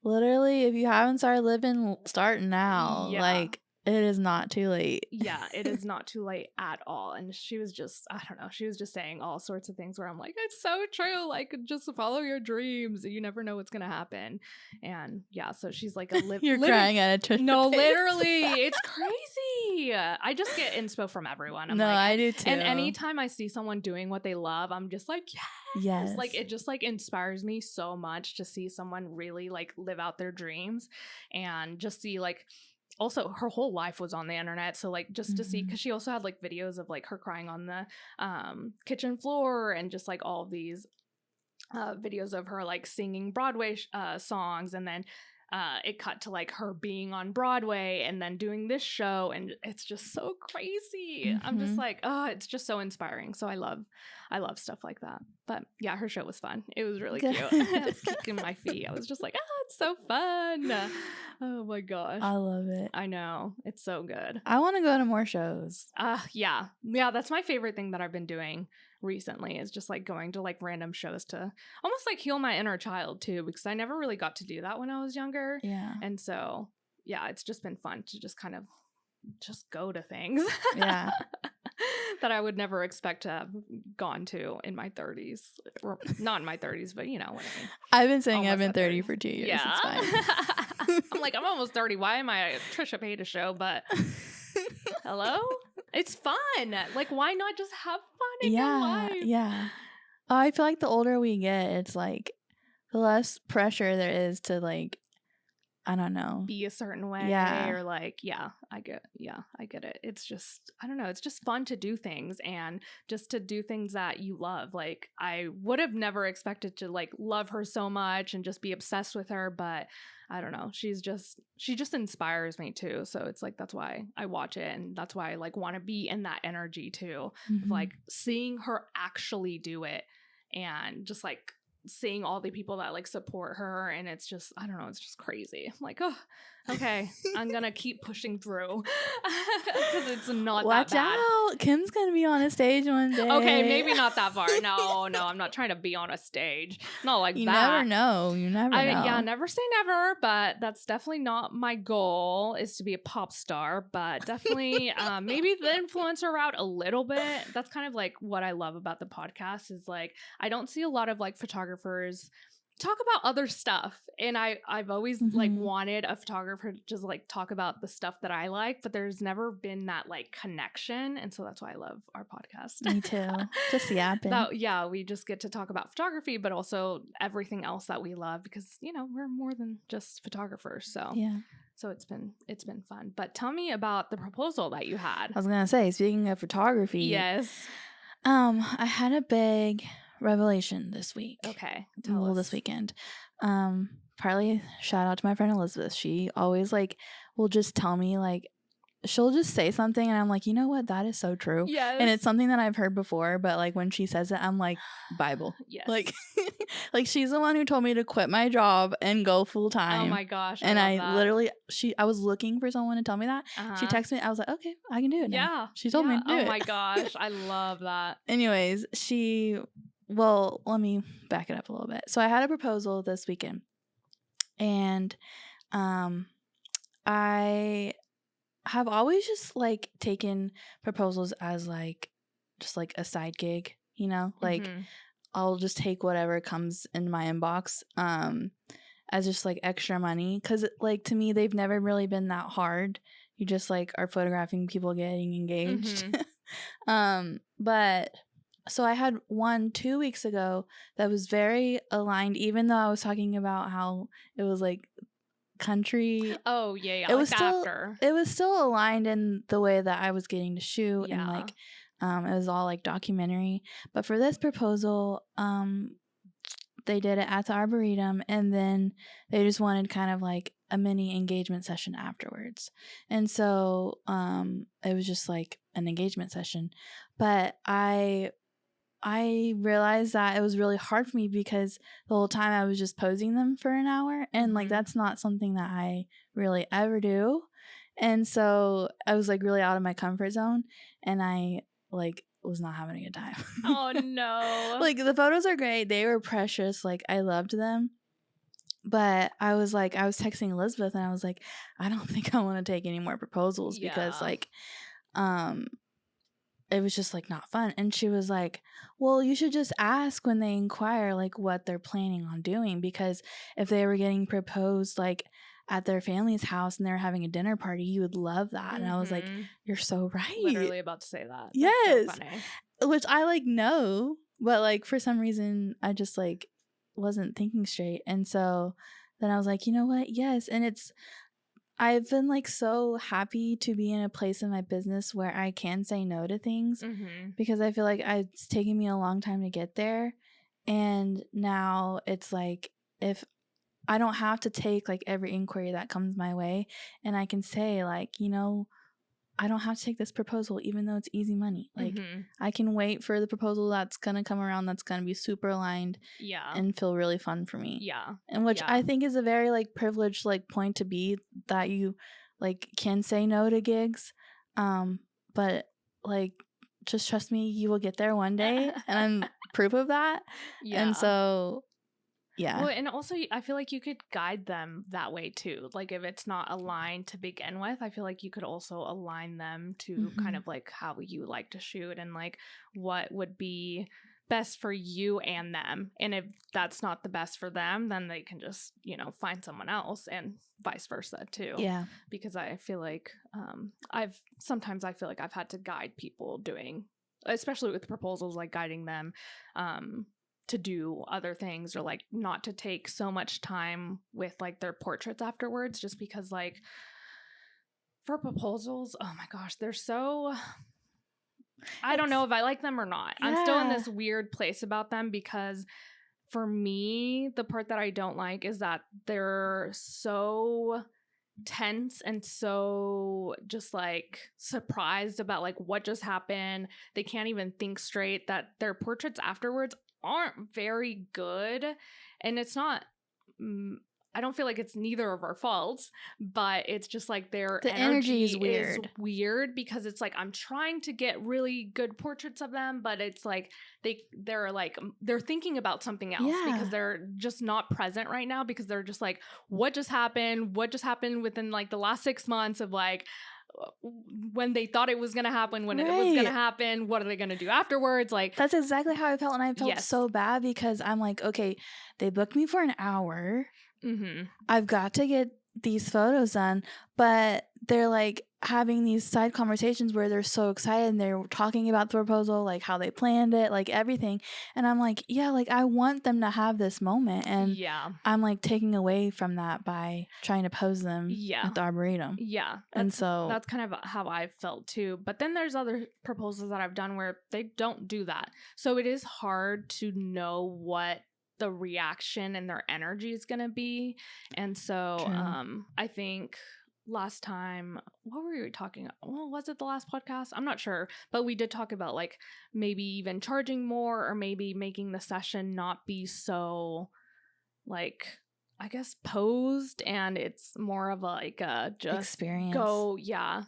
literally, if you haven't started living, start now. Yeah. Like, it is not too late. Yeah, it is not too late at all. And she was just, I don't know, she was just saying all sorts of things where I'm like, it's so true. Like, just follow your dreams. You never know what's going to happen. And yeah, so she's like a You're crying at a Trisha. No, literally. It's crazy. I just get inspo from everyone. I'm like, I do too. And anytime I see someone doing what they love, I'm just like, yes. Like, it just like inspires me so much to see someone really like live out their dreams and just see like, also her whole life was on the internet, so like just to see, because she also had like videos of like her crying on the kitchen floor and just like all of these videos of her like singing Broadway songs, and then it cut to like her being on Broadway and then doing this show, and it's just so crazy. I'm just like, oh, it's just so inspiring. So I love stuff like that. But yeah, her show was fun. It was really cute. I was kicking my feet. I was just like, oh, it's so fun. Oh my gosh. I love it. I know. It's so good. I want to go to more shows. Yeah, that's my favorite thing that I've been doing recently is just like going to like random shows to almost like heal my inner child too, because I never really got to do that when I was younger. Yeah. And so, yeah, it's just been fun to just kind of just go to things. Yeah. that I would never expect to have gone to in my 30s. Or not in my 30s, but you know what I mean. I've been saying I've been 30 for 2 years. Yeah. It's fine. I'm like, I'm almost 30. Why am I a Tricia Paytas show? But hello? It's fun. Like, why not just have fun in your life? Yeah. I feel like the older we get, it's like the less pressure there is to like, I don't know, be a certain way. Yeah. Or like, I get it. It's just, I don't know. It's just fun to do things and just to do things that you love. Like, I would have never expected to like love her so much and just be obsessed with her, but I don't know. She just inspires me too. So it's like, that's why I watch it. And that's why I like want to be in that energy too. Of like seeing her actually do it and just like seeing all the people that like support her. And it's just, I don't know. It's just crazy. I'm like, oh, okay. I'm going to keep pushing through because it's not Watch that bad. Out. Kim's going to be on a stage one day. Okay. Maybe not that far. No, I'm not trying to be on a stage. Not like you that. You never know. Yeah. Never say never, but that's definitely not my goal is to be a pop star, but definitely maybe the influencer route a little bit. That's kind of like what I love about the podcast is like, I don't see a lot of like photographers talk about other stuff, and I've always like wanted a photographer to just like talk about the stuff that I like, but there's never been that like connection, and so that's why I love our podcast. Me too. Just yapping. We just get to talk about photography, but also everything else that we love because you know we're more than just photographers. So yeah. So it's been fun. But tell me about the proposal that you had. I was gonna say, speaking of photography, yes. I had a big revelation this week. Okay. This weekend. Partly shout out to my friend Elizabeth. She always like will just tell me like she'll just say something and I'm like, you know what? That is so true. Yes. And it's something that I've heard before, but like when she says it, I'm like, Bible. Yes. Like like she's the one who told me to quit my job and go full time. Oh my gosh. And I literally I was looking for someone to tell me that. She texted me. I was like, okay, I can do it now. Yeah. She told me to do it. Oh my gosh. I love that. Anyways, she well, let me back it up a little bit. So I had a proposal this weekend, and I have always just like taken proposals as like just like a side gig, you know, like I'll just take whatever comes in my inbox as just like extra money, because like to me they've never really been that hard. You just like are photographing people getting engaged. But so I had one 2 weeks ago that was very aligned, even though I was talking about how it was like country. Oh yeah, it like was still after. It was still aligned in the way that I was getting to shoot, and like it was all like documentary. But for this proposal, they did it at the Arboretum, and then they just wanted kind of like a mini engagement session afterwards. And so it was just like an engagement session. But I realized that it was really hard for me because the whole time I was just posing them for an hour, and like that's not something that I really ever do. And so I was like really out of my comfort zone, and I like was not having a good time. Oh no. Like the photos are great. They were precious. Like I loved them. But I was texting Elizabeth, and I was like, I don't think I want to take any more proposals because like it was just like not fun. And she was like, well, you should just ask when they inquire like what they're planning on doing, because if they were getting proposed like at their family's house and they're having a dinner party, you would love that. And I was like, you're so right. Literally about to say that. Yes. That's so funny. Which I like know, but like for some reason I just like wasn't thinking straight. And so then I was like, you know what? Yes. And I've been like so happy to be in a place in my business where I can say no to things, because I feel like it's taken me a long time to get there. And now it's like, if I don't have to take like every inquiry that comes my way, and I can say like, you know, I don't have to take this proposal even though it's easy money. Like I can wait for the proposal that's going to come around that's going to be super aligned and feel really fun for me. Yeah. And which I think is a very like privileged like point to be, that you like can say no to gigs. But like just trust me, you will get there one day, and I'm proof of that. And so yeah. Well, and also I feel like you could guide them that way too. Like if it's not aligned to begin with, I feel like you could also align them to kind of like how you like to shoot and like what would be best for you and them. And if that's not the best for them, then they can just, you know, find someone else, and vice versa too. Yeah. Because I feel like I feel like I've had to guide people doing, especially with proposals, like guiding them to do other things, or like not to take so much time with like their portraits afterwards, just because like for proposals, oh my gosh, they're so, I don't know if I like them or not. I'm still in this weird place about them, because for me, the part that I don't like is that they're so tense and so just like surprised about like what just happened. They can't even think straight, that their portraits afterwards aren't very good. And it's not, I don't feel like it's neither of our faults, but it's just like the energy is weird, because it's like I'm trying to get really good portraits of them, but it's like they're thinking about something else, because they're just not present right now, because they're just like, what just happened within like the last 6 months of like when they thought it was going to happen, when it was going to happen, what are they going to do afterwards? Like that's exactly how I felt. And I felt so bad, because I'm like, okay, they booked me for an hour. I've got to get these photos done, but they're like having these side conversations where they're so excited and they're talking about the proposal, like how they planned it, like everything. And I'm like, yeah, like I want them to have this moment, and I'm like taking away from that by trying to pose them at the Arboretum. And so that's kind of how I felt too. But then there's other proposals that I've done where they don't do that, so it is hard to know what the reaction and their energy is going to be. And so I think last time, what were we talking about? Well, was it the last podcast? I'm not sure, but we did talk about like maybe even charging more, or maybe making the session not be so like I guess, posed, and it's more of like a just experience. Go, yeah,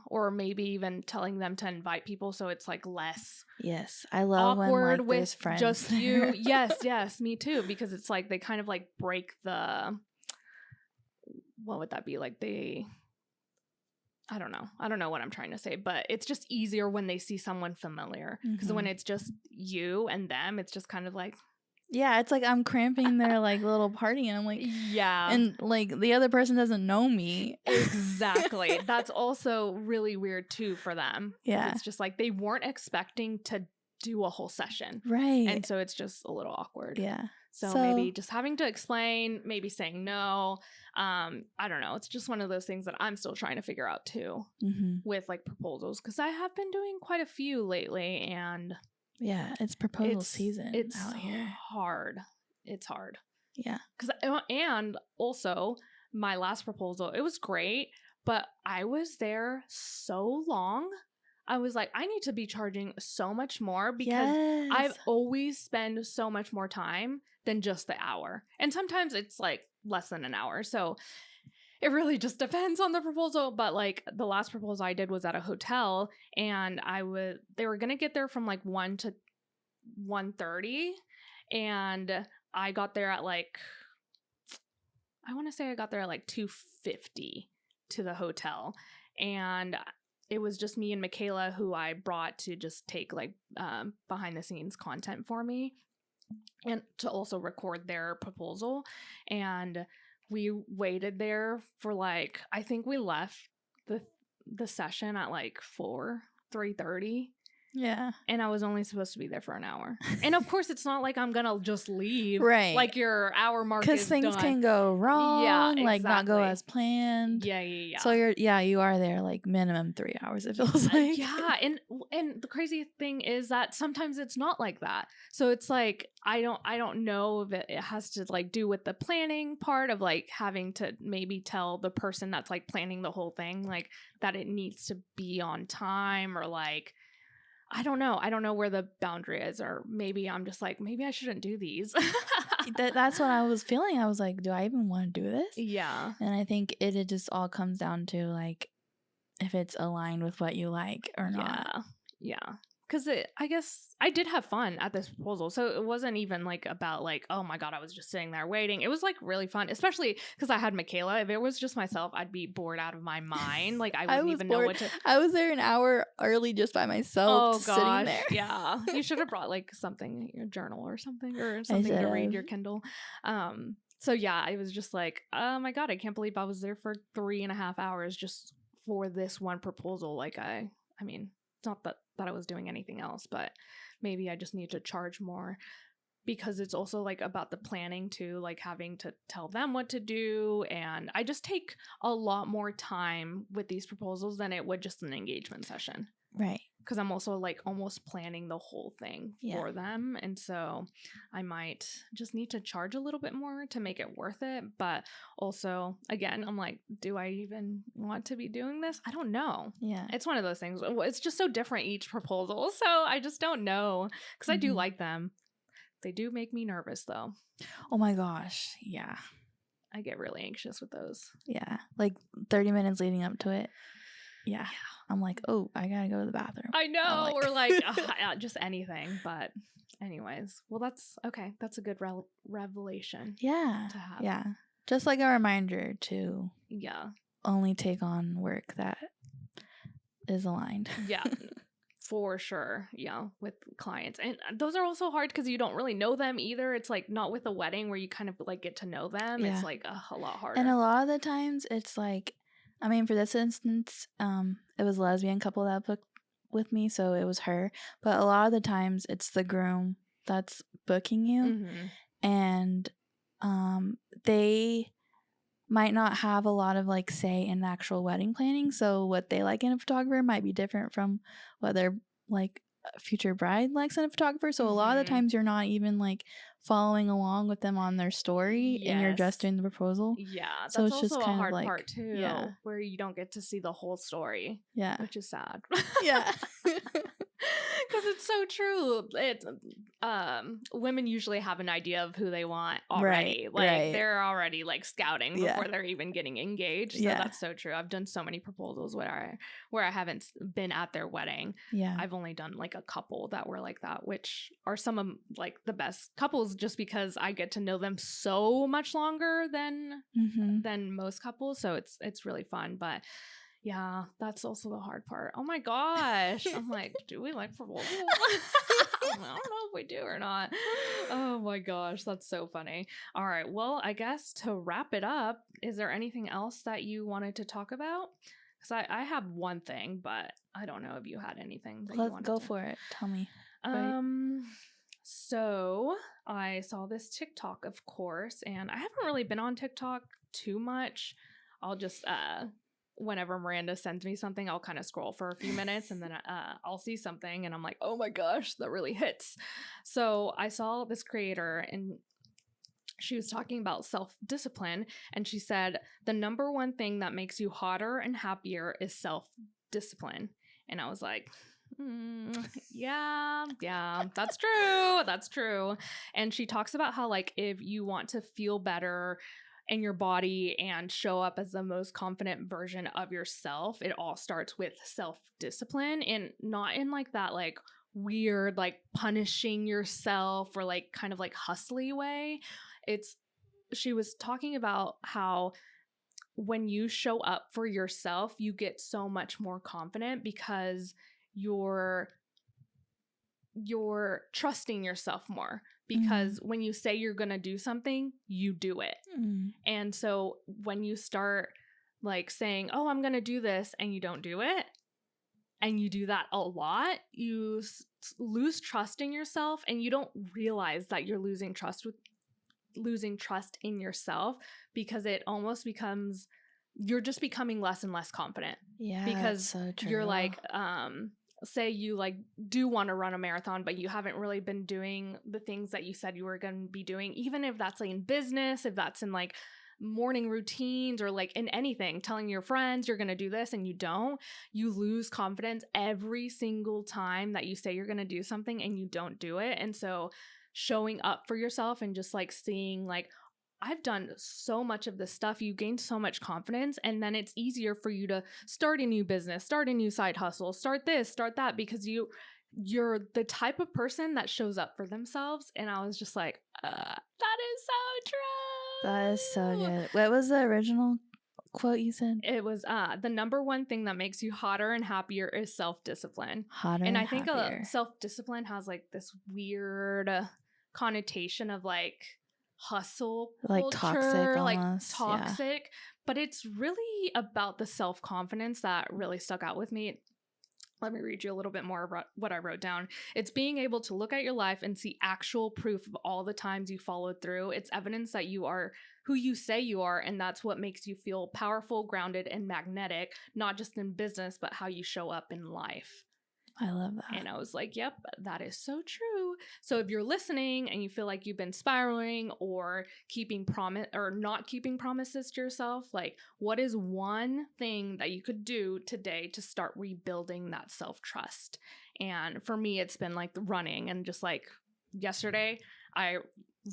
or maybe even telling them to invite people, so it's like less. Yes, I love awkward when, like, with there's friends just there. you. Yes, me too. Because it's like they kind of like break the. What would that be like? I don't know what I'm trying to say, but it's just easier when they see someone familiar. Because when it's just you and them, it's just kind of like. Yeah, it's like I'm cramping their like little party, and I'm like, yeah, and like the other person doesn't know me. Exactly. That's also really weird too for them. Yeah, it's just like they weren't expecting to do a whole session, right? And so it's just a little awkward. Yeah. So maybe just having to explain, maybe saying no. I don't know. It's just one of those things that I'm still trying to figure out too with like proposals, because I have been doing quite a few lately, and. Yeah, it's proposal season out here. Hard. It's hard. Yeah. And also, my last proposal, it was great, but I was there so long. I was like, I need to be charging so much more, because I've always spent so much more time than just the hour. And sometimes it's like less than an hour. So it really just depends on the proposal. But like the last proposal I did was at a hotel, and they were going to get there from like 1 to 1:30. And I got there at like, I want to say I got there at like 2:50 to the hotel. And it was just me and Michaela, who I brought to just take like behind the scenes content for me, and to also record their proposal. And we waited there for like, I think we left the session at like 3:30. Yeah. And I was only supposed to be there for an hour. And of course, it's not like I'm going to just leave. Right. Like your hour mark is because things can go wrong. Yeah, exactly. Like not go as planned. Yeah. So you are there like minimum 3 hours, it feels like. Yeah. And the crazy thing is that sometimes it's not like that. So it's like, I don't know if it has to like do with the planning part of like having to maybe tell the person that's like planning the whole thing, like that it needs to be on time, or like, I don't know where the boundary is, or maybe I'm just like, maybe I shouldn't do these. That's what I was feeling. I was like, do I even want to do this? Yeah. And I think it just all comes down to like if it's aligned with what you like or not. Yeah. Because I guess I did have fun at this proposal. So it wasn't even like about like, oh my God, I was just sitting there waiting. It was like really fun, especially because I had Michaela. If it was just myself, I'd be bored out of my mind. Like I wouldn't even know what to. I was there an hour early just by myself. Oh gosh, sitting there. Yeah. You should have brought like something, your journal or something to read your Kindle. So yeah, I was just like, oh my God, I can't believe I was there for 3.5 hours just for this one proposal. Like I mean, it's not that I was doing anything else, but maybe I just need to charge more, because it's also like about the planning too, like having to tell them what to do. And I just take a lot more time with these proposals than it would just an engagement session. Right. Because I'm also like almost planning the whole thing for them. And so I might just need to charge a little bit more to make it worth it. But also, again, I'm like, do I even want to be doing this? I don't know. Yeah. It's one of those things. It's just so different each proposal. So I just don't know, because I do like them. They do make me nervous though. Oh my gosh. Yeah. I get really anxious with those. Yeah. Like 30 minutes leading up to it. Yeah. I'm like, oh, I gotta go to the bathroom. I know. Or like just anything. But anyways, well, that's okay. That's a good revelation. Yeah. To have. Yeah. Just like a reminder to only take on work that is aligned. Yeah. For sure. Yeah. With clients. And those are also hard because you don't really know them either. It's like not with a wedding where you kind of like get to know them. Yeah. It's like a lot harder. And a lot of the times it's like, I mean, for this instance, it was a lesbian couple that booked with me, so it was her. But a lot of the times it's the groom that's booking you. And they might not have a lot of like say in the actual wedding planning, so what they like in a photographer might be different from what their like future bride likes in a photographer. So a lot of the times you're not even like following along with them on their story, and you're just doing the proposal. Yeah, that's so it's also just a kind hard of like, part too, where you don't get to see the whole story. Yeah, which is sad. Yeah. Because it's so true. women usually have an idea of who they want already. They're already like scouting before they're even getting engaged. So that's so true. I've done so many proposals where I haven't been at their wedding. Yeah. I've only done like a couple that were like that, which are some of like the best couples just because I get to know them so much longer than most couples. So it's really fun. But yeah, that's also the hard part. Oh my gosh. I'm like, do we like proposals? I don't know if we do or not. Oh my gosh, that's so funny. All right, well, I guess to wrap it up, is there anything else that you wanted to talk about? Because I have one thing, but I don't know if you had anything that you wanted to. Go for it. Tell me. So I saw this TikTok, of course, and I haven't really been on TikTok too much. I'll just whenever Miranda sends me something, I'll kind of scroll for a few minutes and then I'll see something and I'm like, oh my gosh, that really hits. So I saw this creator and she was talking about self-discipline and she said, the number one thing that makes you hotter and happier is self-discipline. And I was like, yeah, that's true. That's true. And she talks about how like, if you want to feel better in your body and show up as the most confident version of yourself, it all starts with self-discipline, and not in like that like weird like punishing yourself or like kind of like hustly way. She was talking about how when you show up for yourself, you get so much more confident because you're trusting yourself more. Because when you say you're going to do something, you do it. And so when you start like saying, oh, I'm going to do this, and you don't do it, and you do that a lot, you lose trust in yourself, and you don't realize that you're losing trust in yourself, because it almost becomes, you're just becoming less and less confident. Yeah, because so true. You're like, say you like do want to run a marathon, but you haven't really been doing the things that you said you were going to be doing, even if that's like in business, if that's in like morning routines or like in anything, telling your friends you're going to do this and you don't, you lose confidence every single time that you say you're going to do something and you don't do it. And so showing up for yourself and just like seeing like, I've done so much of this stuff, you gain so much confidence, and then it's easier for you to start a new business, start a new side hustle, start this, start that, because you're the type of person that shows up for themselves. And I was just like, that is so true. That is so good. What was the original quote you said? It was the number one thing that makes you hotter and happier is self-discipline. And I think self-discipline has like this weird connotation of like hustle like culture, toxic, yeah. But it's really about the self-confidence that really stuck out with me. Let me read you a little bit more about what I wrote down. It's being able to look at your life and see actual proof of all the times you followed through. It's evidence that you are who you say you are, and that's what makes you feel powerful, grounded, and magnetic, not just in business, but how you show up in life. I love that. And I was like, yep, that is so true. So if you're listening and you feel like you've been spiraling or not keeping promises to yourself, like what is one thing that you could do today to start rebuilding that self-trust? And for me, it's been like the running, and just like yesterday, I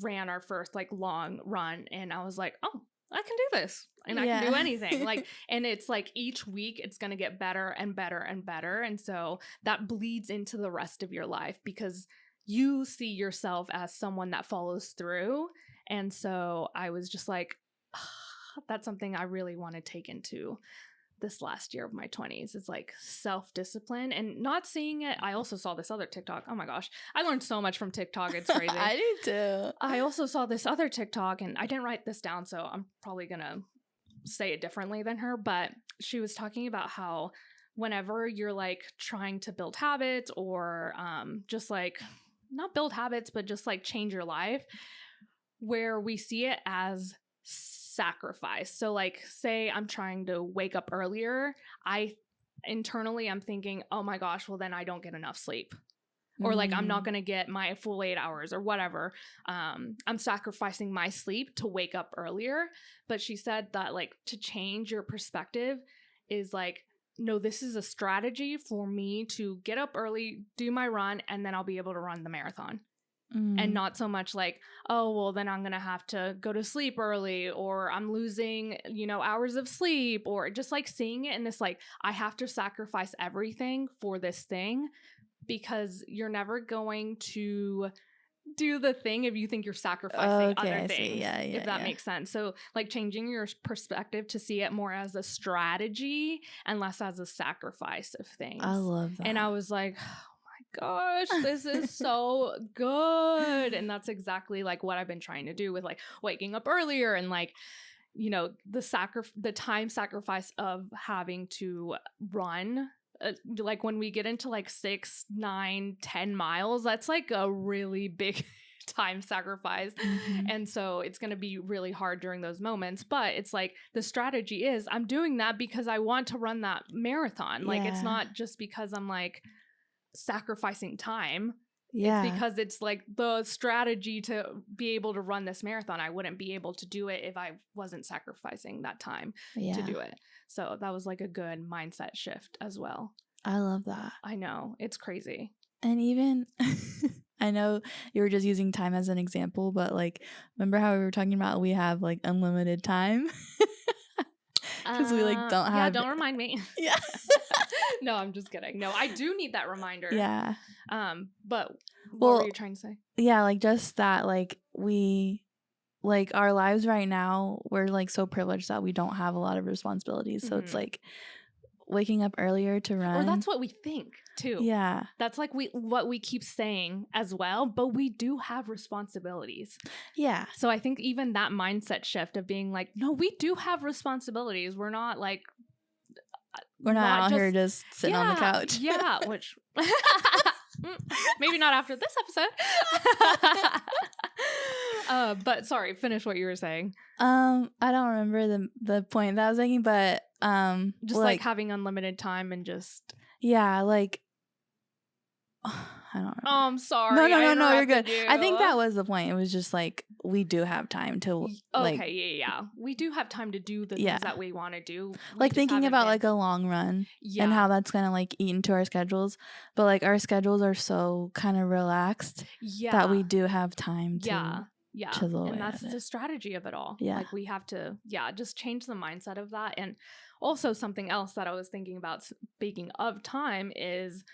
ran our first like long run and I was like, oh, I can do this and I can do anything. Like, and it's like each week it's going to get better and better and better. And so that bleeds into the rest of your life because you see yourself as someone that follows through. And so I was just like, that's something I really want to take into this last year of my 20s. It's like self-discipline and not seeing it. I also saw this other TikTok. Oh my gosh. I learned so much from TikTok. It's crazy. I do too. I also saw this other TikTok and I didn't write this down, so I'm probably going to say it differently than her, but she was talking about how whenever you're like trying to build habits or just like not build habits, but just like change your life, where we see it as sacrifice. So like say I'm trying to wake up earlier, I'm thinking, oh my gosh, well then I don't get enough sleep. Or like I'm not going to get my full 8 hours or whatever. I'm sacrificing my sleep to wake up earlier. But she said that like to change your perspective is like, no, this is a strategy for me to get up early, do my run, and then I'll be able to run the marathon. and not so much like, oh, well, then I'm going to have to go to sleep early, or I'm losing, you know, hours of sleep, or just like seeing it in this, like, I have to sacrifice everything for this thing, because you're never going to do the thing if you think you're sacrificing other things, if that makes sense. So like changing your perspective to see it more as a strategy and less as a sacrifice of things. I love that. And I was like, gosh, this is so good. And that's exactly like what I've been trying to do with like waking up earlier and like, you know, the time sacrifice of having to run. Like when we get into like 6, 9, 10 miles, that's like a really big time sacrifice. And so it's going to be really hard during those moments. But it's like the strategy is I'm doing that because I want to run that marathon. Like it's not just because I'm like sacrificing time. It's because it's like the strategy to be able to run this marathon. I wouldn't be able to do it if I wasn't sacrificing that time to do it. So that was like a good mindset shift as well. I love that. I know. It's crazy. And even, I know you were just using time as an example, but like, remember how we were talking about we have like unlimited time? Because we like don't have. Yeah, don't remind me. Yeah. No, I'm just kidding. No, I do need that reminder. Yeah. But what were you trying to say? Yeah, like just that, like like our lives right now, we're like so privileged that we don't have a lot of responsibilities. So it's like waking up earlier to run. Or that's what we think too. Yeah. That's like what we keep saying as well, but we do have responsibilities. Yeah. So I think even that mindset shift of being like, no, we do have responsibilities. We're not like we're not out here just sitting on the couch. Yeah, which maybe not after this episode. But sorry, finish what you were saying. I don't remember the point that I was making, but just like having unlimited time and just like I don't know. Oh, I'm sorry. No, you're good. I think that was the point. It was just like we do have time to we do have time to do the things that we want to do. Like thinking about like a long run and how that's gonna like eat into our schedules. But like our schedules are so kind of relaxed that we do have time to chisel away. And that's the strategy of it all. Yeah. Like we have to just change the mindset of that. And also something else that I was thinking about, speaking of time, is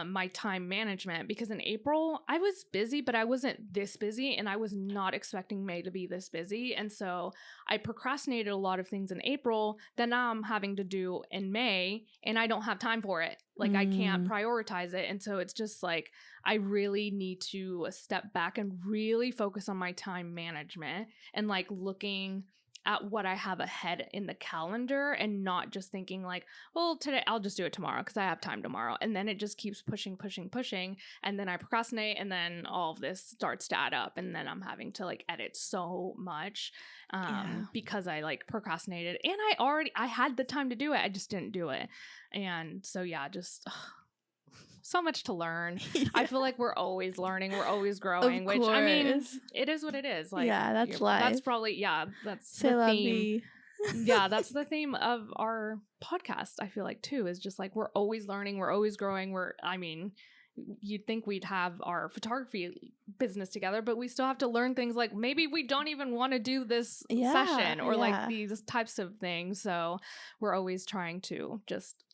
my time management, because in April I was busy, but I wasn't this busy, and I was not expecting May to be this busy. And so I procrastinated a lot of things in April that now I'm having to do in May, and I don't have time for it. Like I can't prioritize it. And so it's just like, I really need to step back and really focus on my time management and like looking at what I have ahead in the calendar and not just thinking like, well, today I'll just do it tomorrow because I have time tomorrow. And then it just keeps pushing. And then I procrastinate, and then all of this starts to add up. And then I'm having to like edit so much because I like procrastinated, and I had the time to do it. I just didn't do it. And so, so much to learn. I feel like we're always learning. We're always growing, which I mean, it is what it is. Like, that's life. That's probably, that's the theme. That's the theme of our podcast. I feel like too, is just like, we're always learning. We're always growing. You'd think we'd have our photography business together, but we still have to learn things like maybe we don't even want to do this session or like these types of things. So we're always trying to just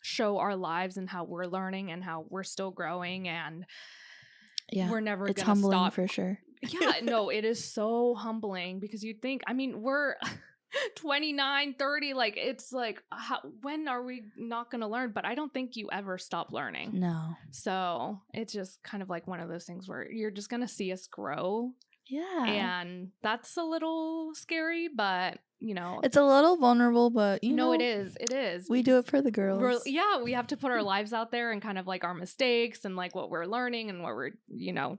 show our lives and how we're learning and how we're still growing, and we're never gonna stop. For sure. No, it is so humbling, because you'd think, I mean, we're 29, 30, like it's like, when are we not gonna learn? But I don't think you ever stop learning. No. So it's just kind of like one of those things where you're just gonna see us grow. And that's a little scary, but it's a little vulnerable, but it is. We do it for the girls. We have to put our lives out there and kind of like our mistakes and like what we're learning and what we're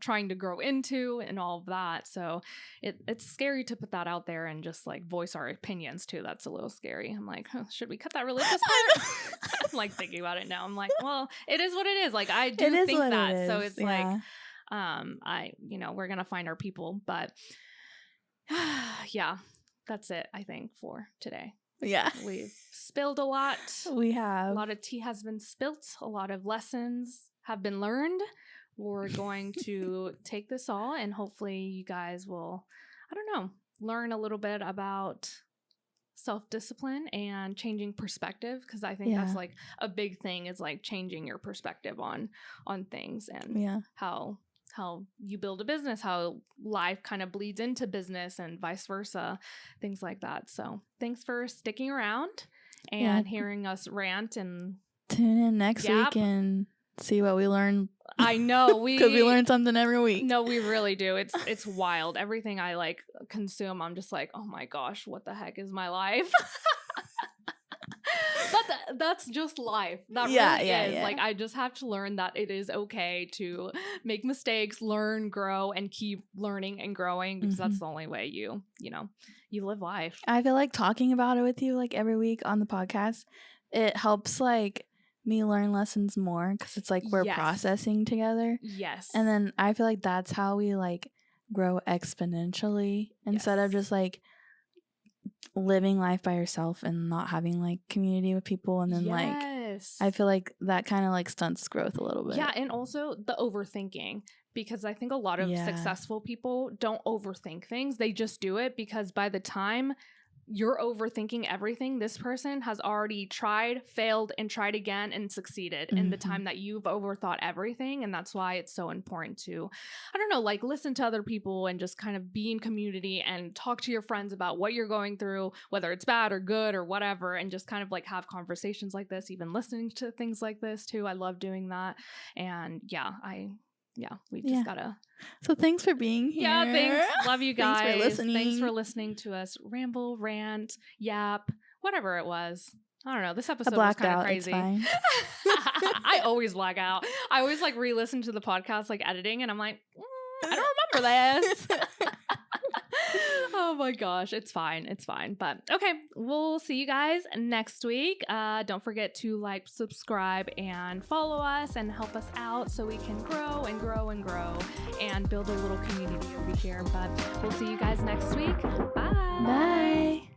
trying to grow into and all of that. So it's scary to put that out there and just like voice our opinions too. That's a little scary. I'm like, should we cut that religious part? I'm like thinking about it now. I'm like, well, it is what it is. Like I do think that. So it's like we're gonna find our people, but that's it, I think, for today. We've spilled a lot. We have. A lot of tea has been spilt. A lot of lessons have been learned. we're going to take this all, and hopefully you guys will, I don't know, learn a little bit about self-discipline and changing perspective, because I think that's like a big thing, is like changing your perspective on things, and how you build a business, how life kind of bleeds into business and vice versa, things like that. So thanks for sticking around and hearing us rant, and tune in next week and see what we learn. I know, because we learn something every week. No, we really do. It's wild. Everything I like consume, I'm just like, oh my gosh, what the heck is my life? But that's just life. That really is. Like, I just have to learn that it is okay to make mistakes, learn, grow, and keep learning and growing, because that's the only way you live life. I feel like talking about it with you like every week on the podcast, it helps like me learn lessons more, because it's like we're processing together. Yes. And then I feel like that's how we like grow exponentially, instead of just like living life by yourself and not having like community with people. And then like I feel like that kind of like stunts growth a little bit. Yeah. And also the overthinking, because I think a lot of successful people don't overthink things. They just do it, because by the time you're overthinking everything, this person has already tried, failed, and tried again and succeeded in the time that you've overthought everything. And that's why it's so important to, I don't know, like listen to other people and just kind of be in community and talk to your friends about what you're going through, whether it's bad or good or whatever, and just kind of like have conversations like this, even listening to things like this too. I love doing that. And we just gotta. So thanks for being here. Yeah, thanks. Love you guys. Thanks for listening. Thanks for listening to us ramble, rant, yap, whatever it was. I don't know. This episode was kind of crazy. It's fine. I always black out. I always like re-listen to the podcast, like editing, and I'm like, I don't remember this. Oh my gosh, it's fine. It's fine. But okay, we'll see you guys next week. Don't forget to like, subscribe, and follow us and help us out so we can grow and grow and grow and build a little community over here. But we'll see you guys next week. Bye. Bye.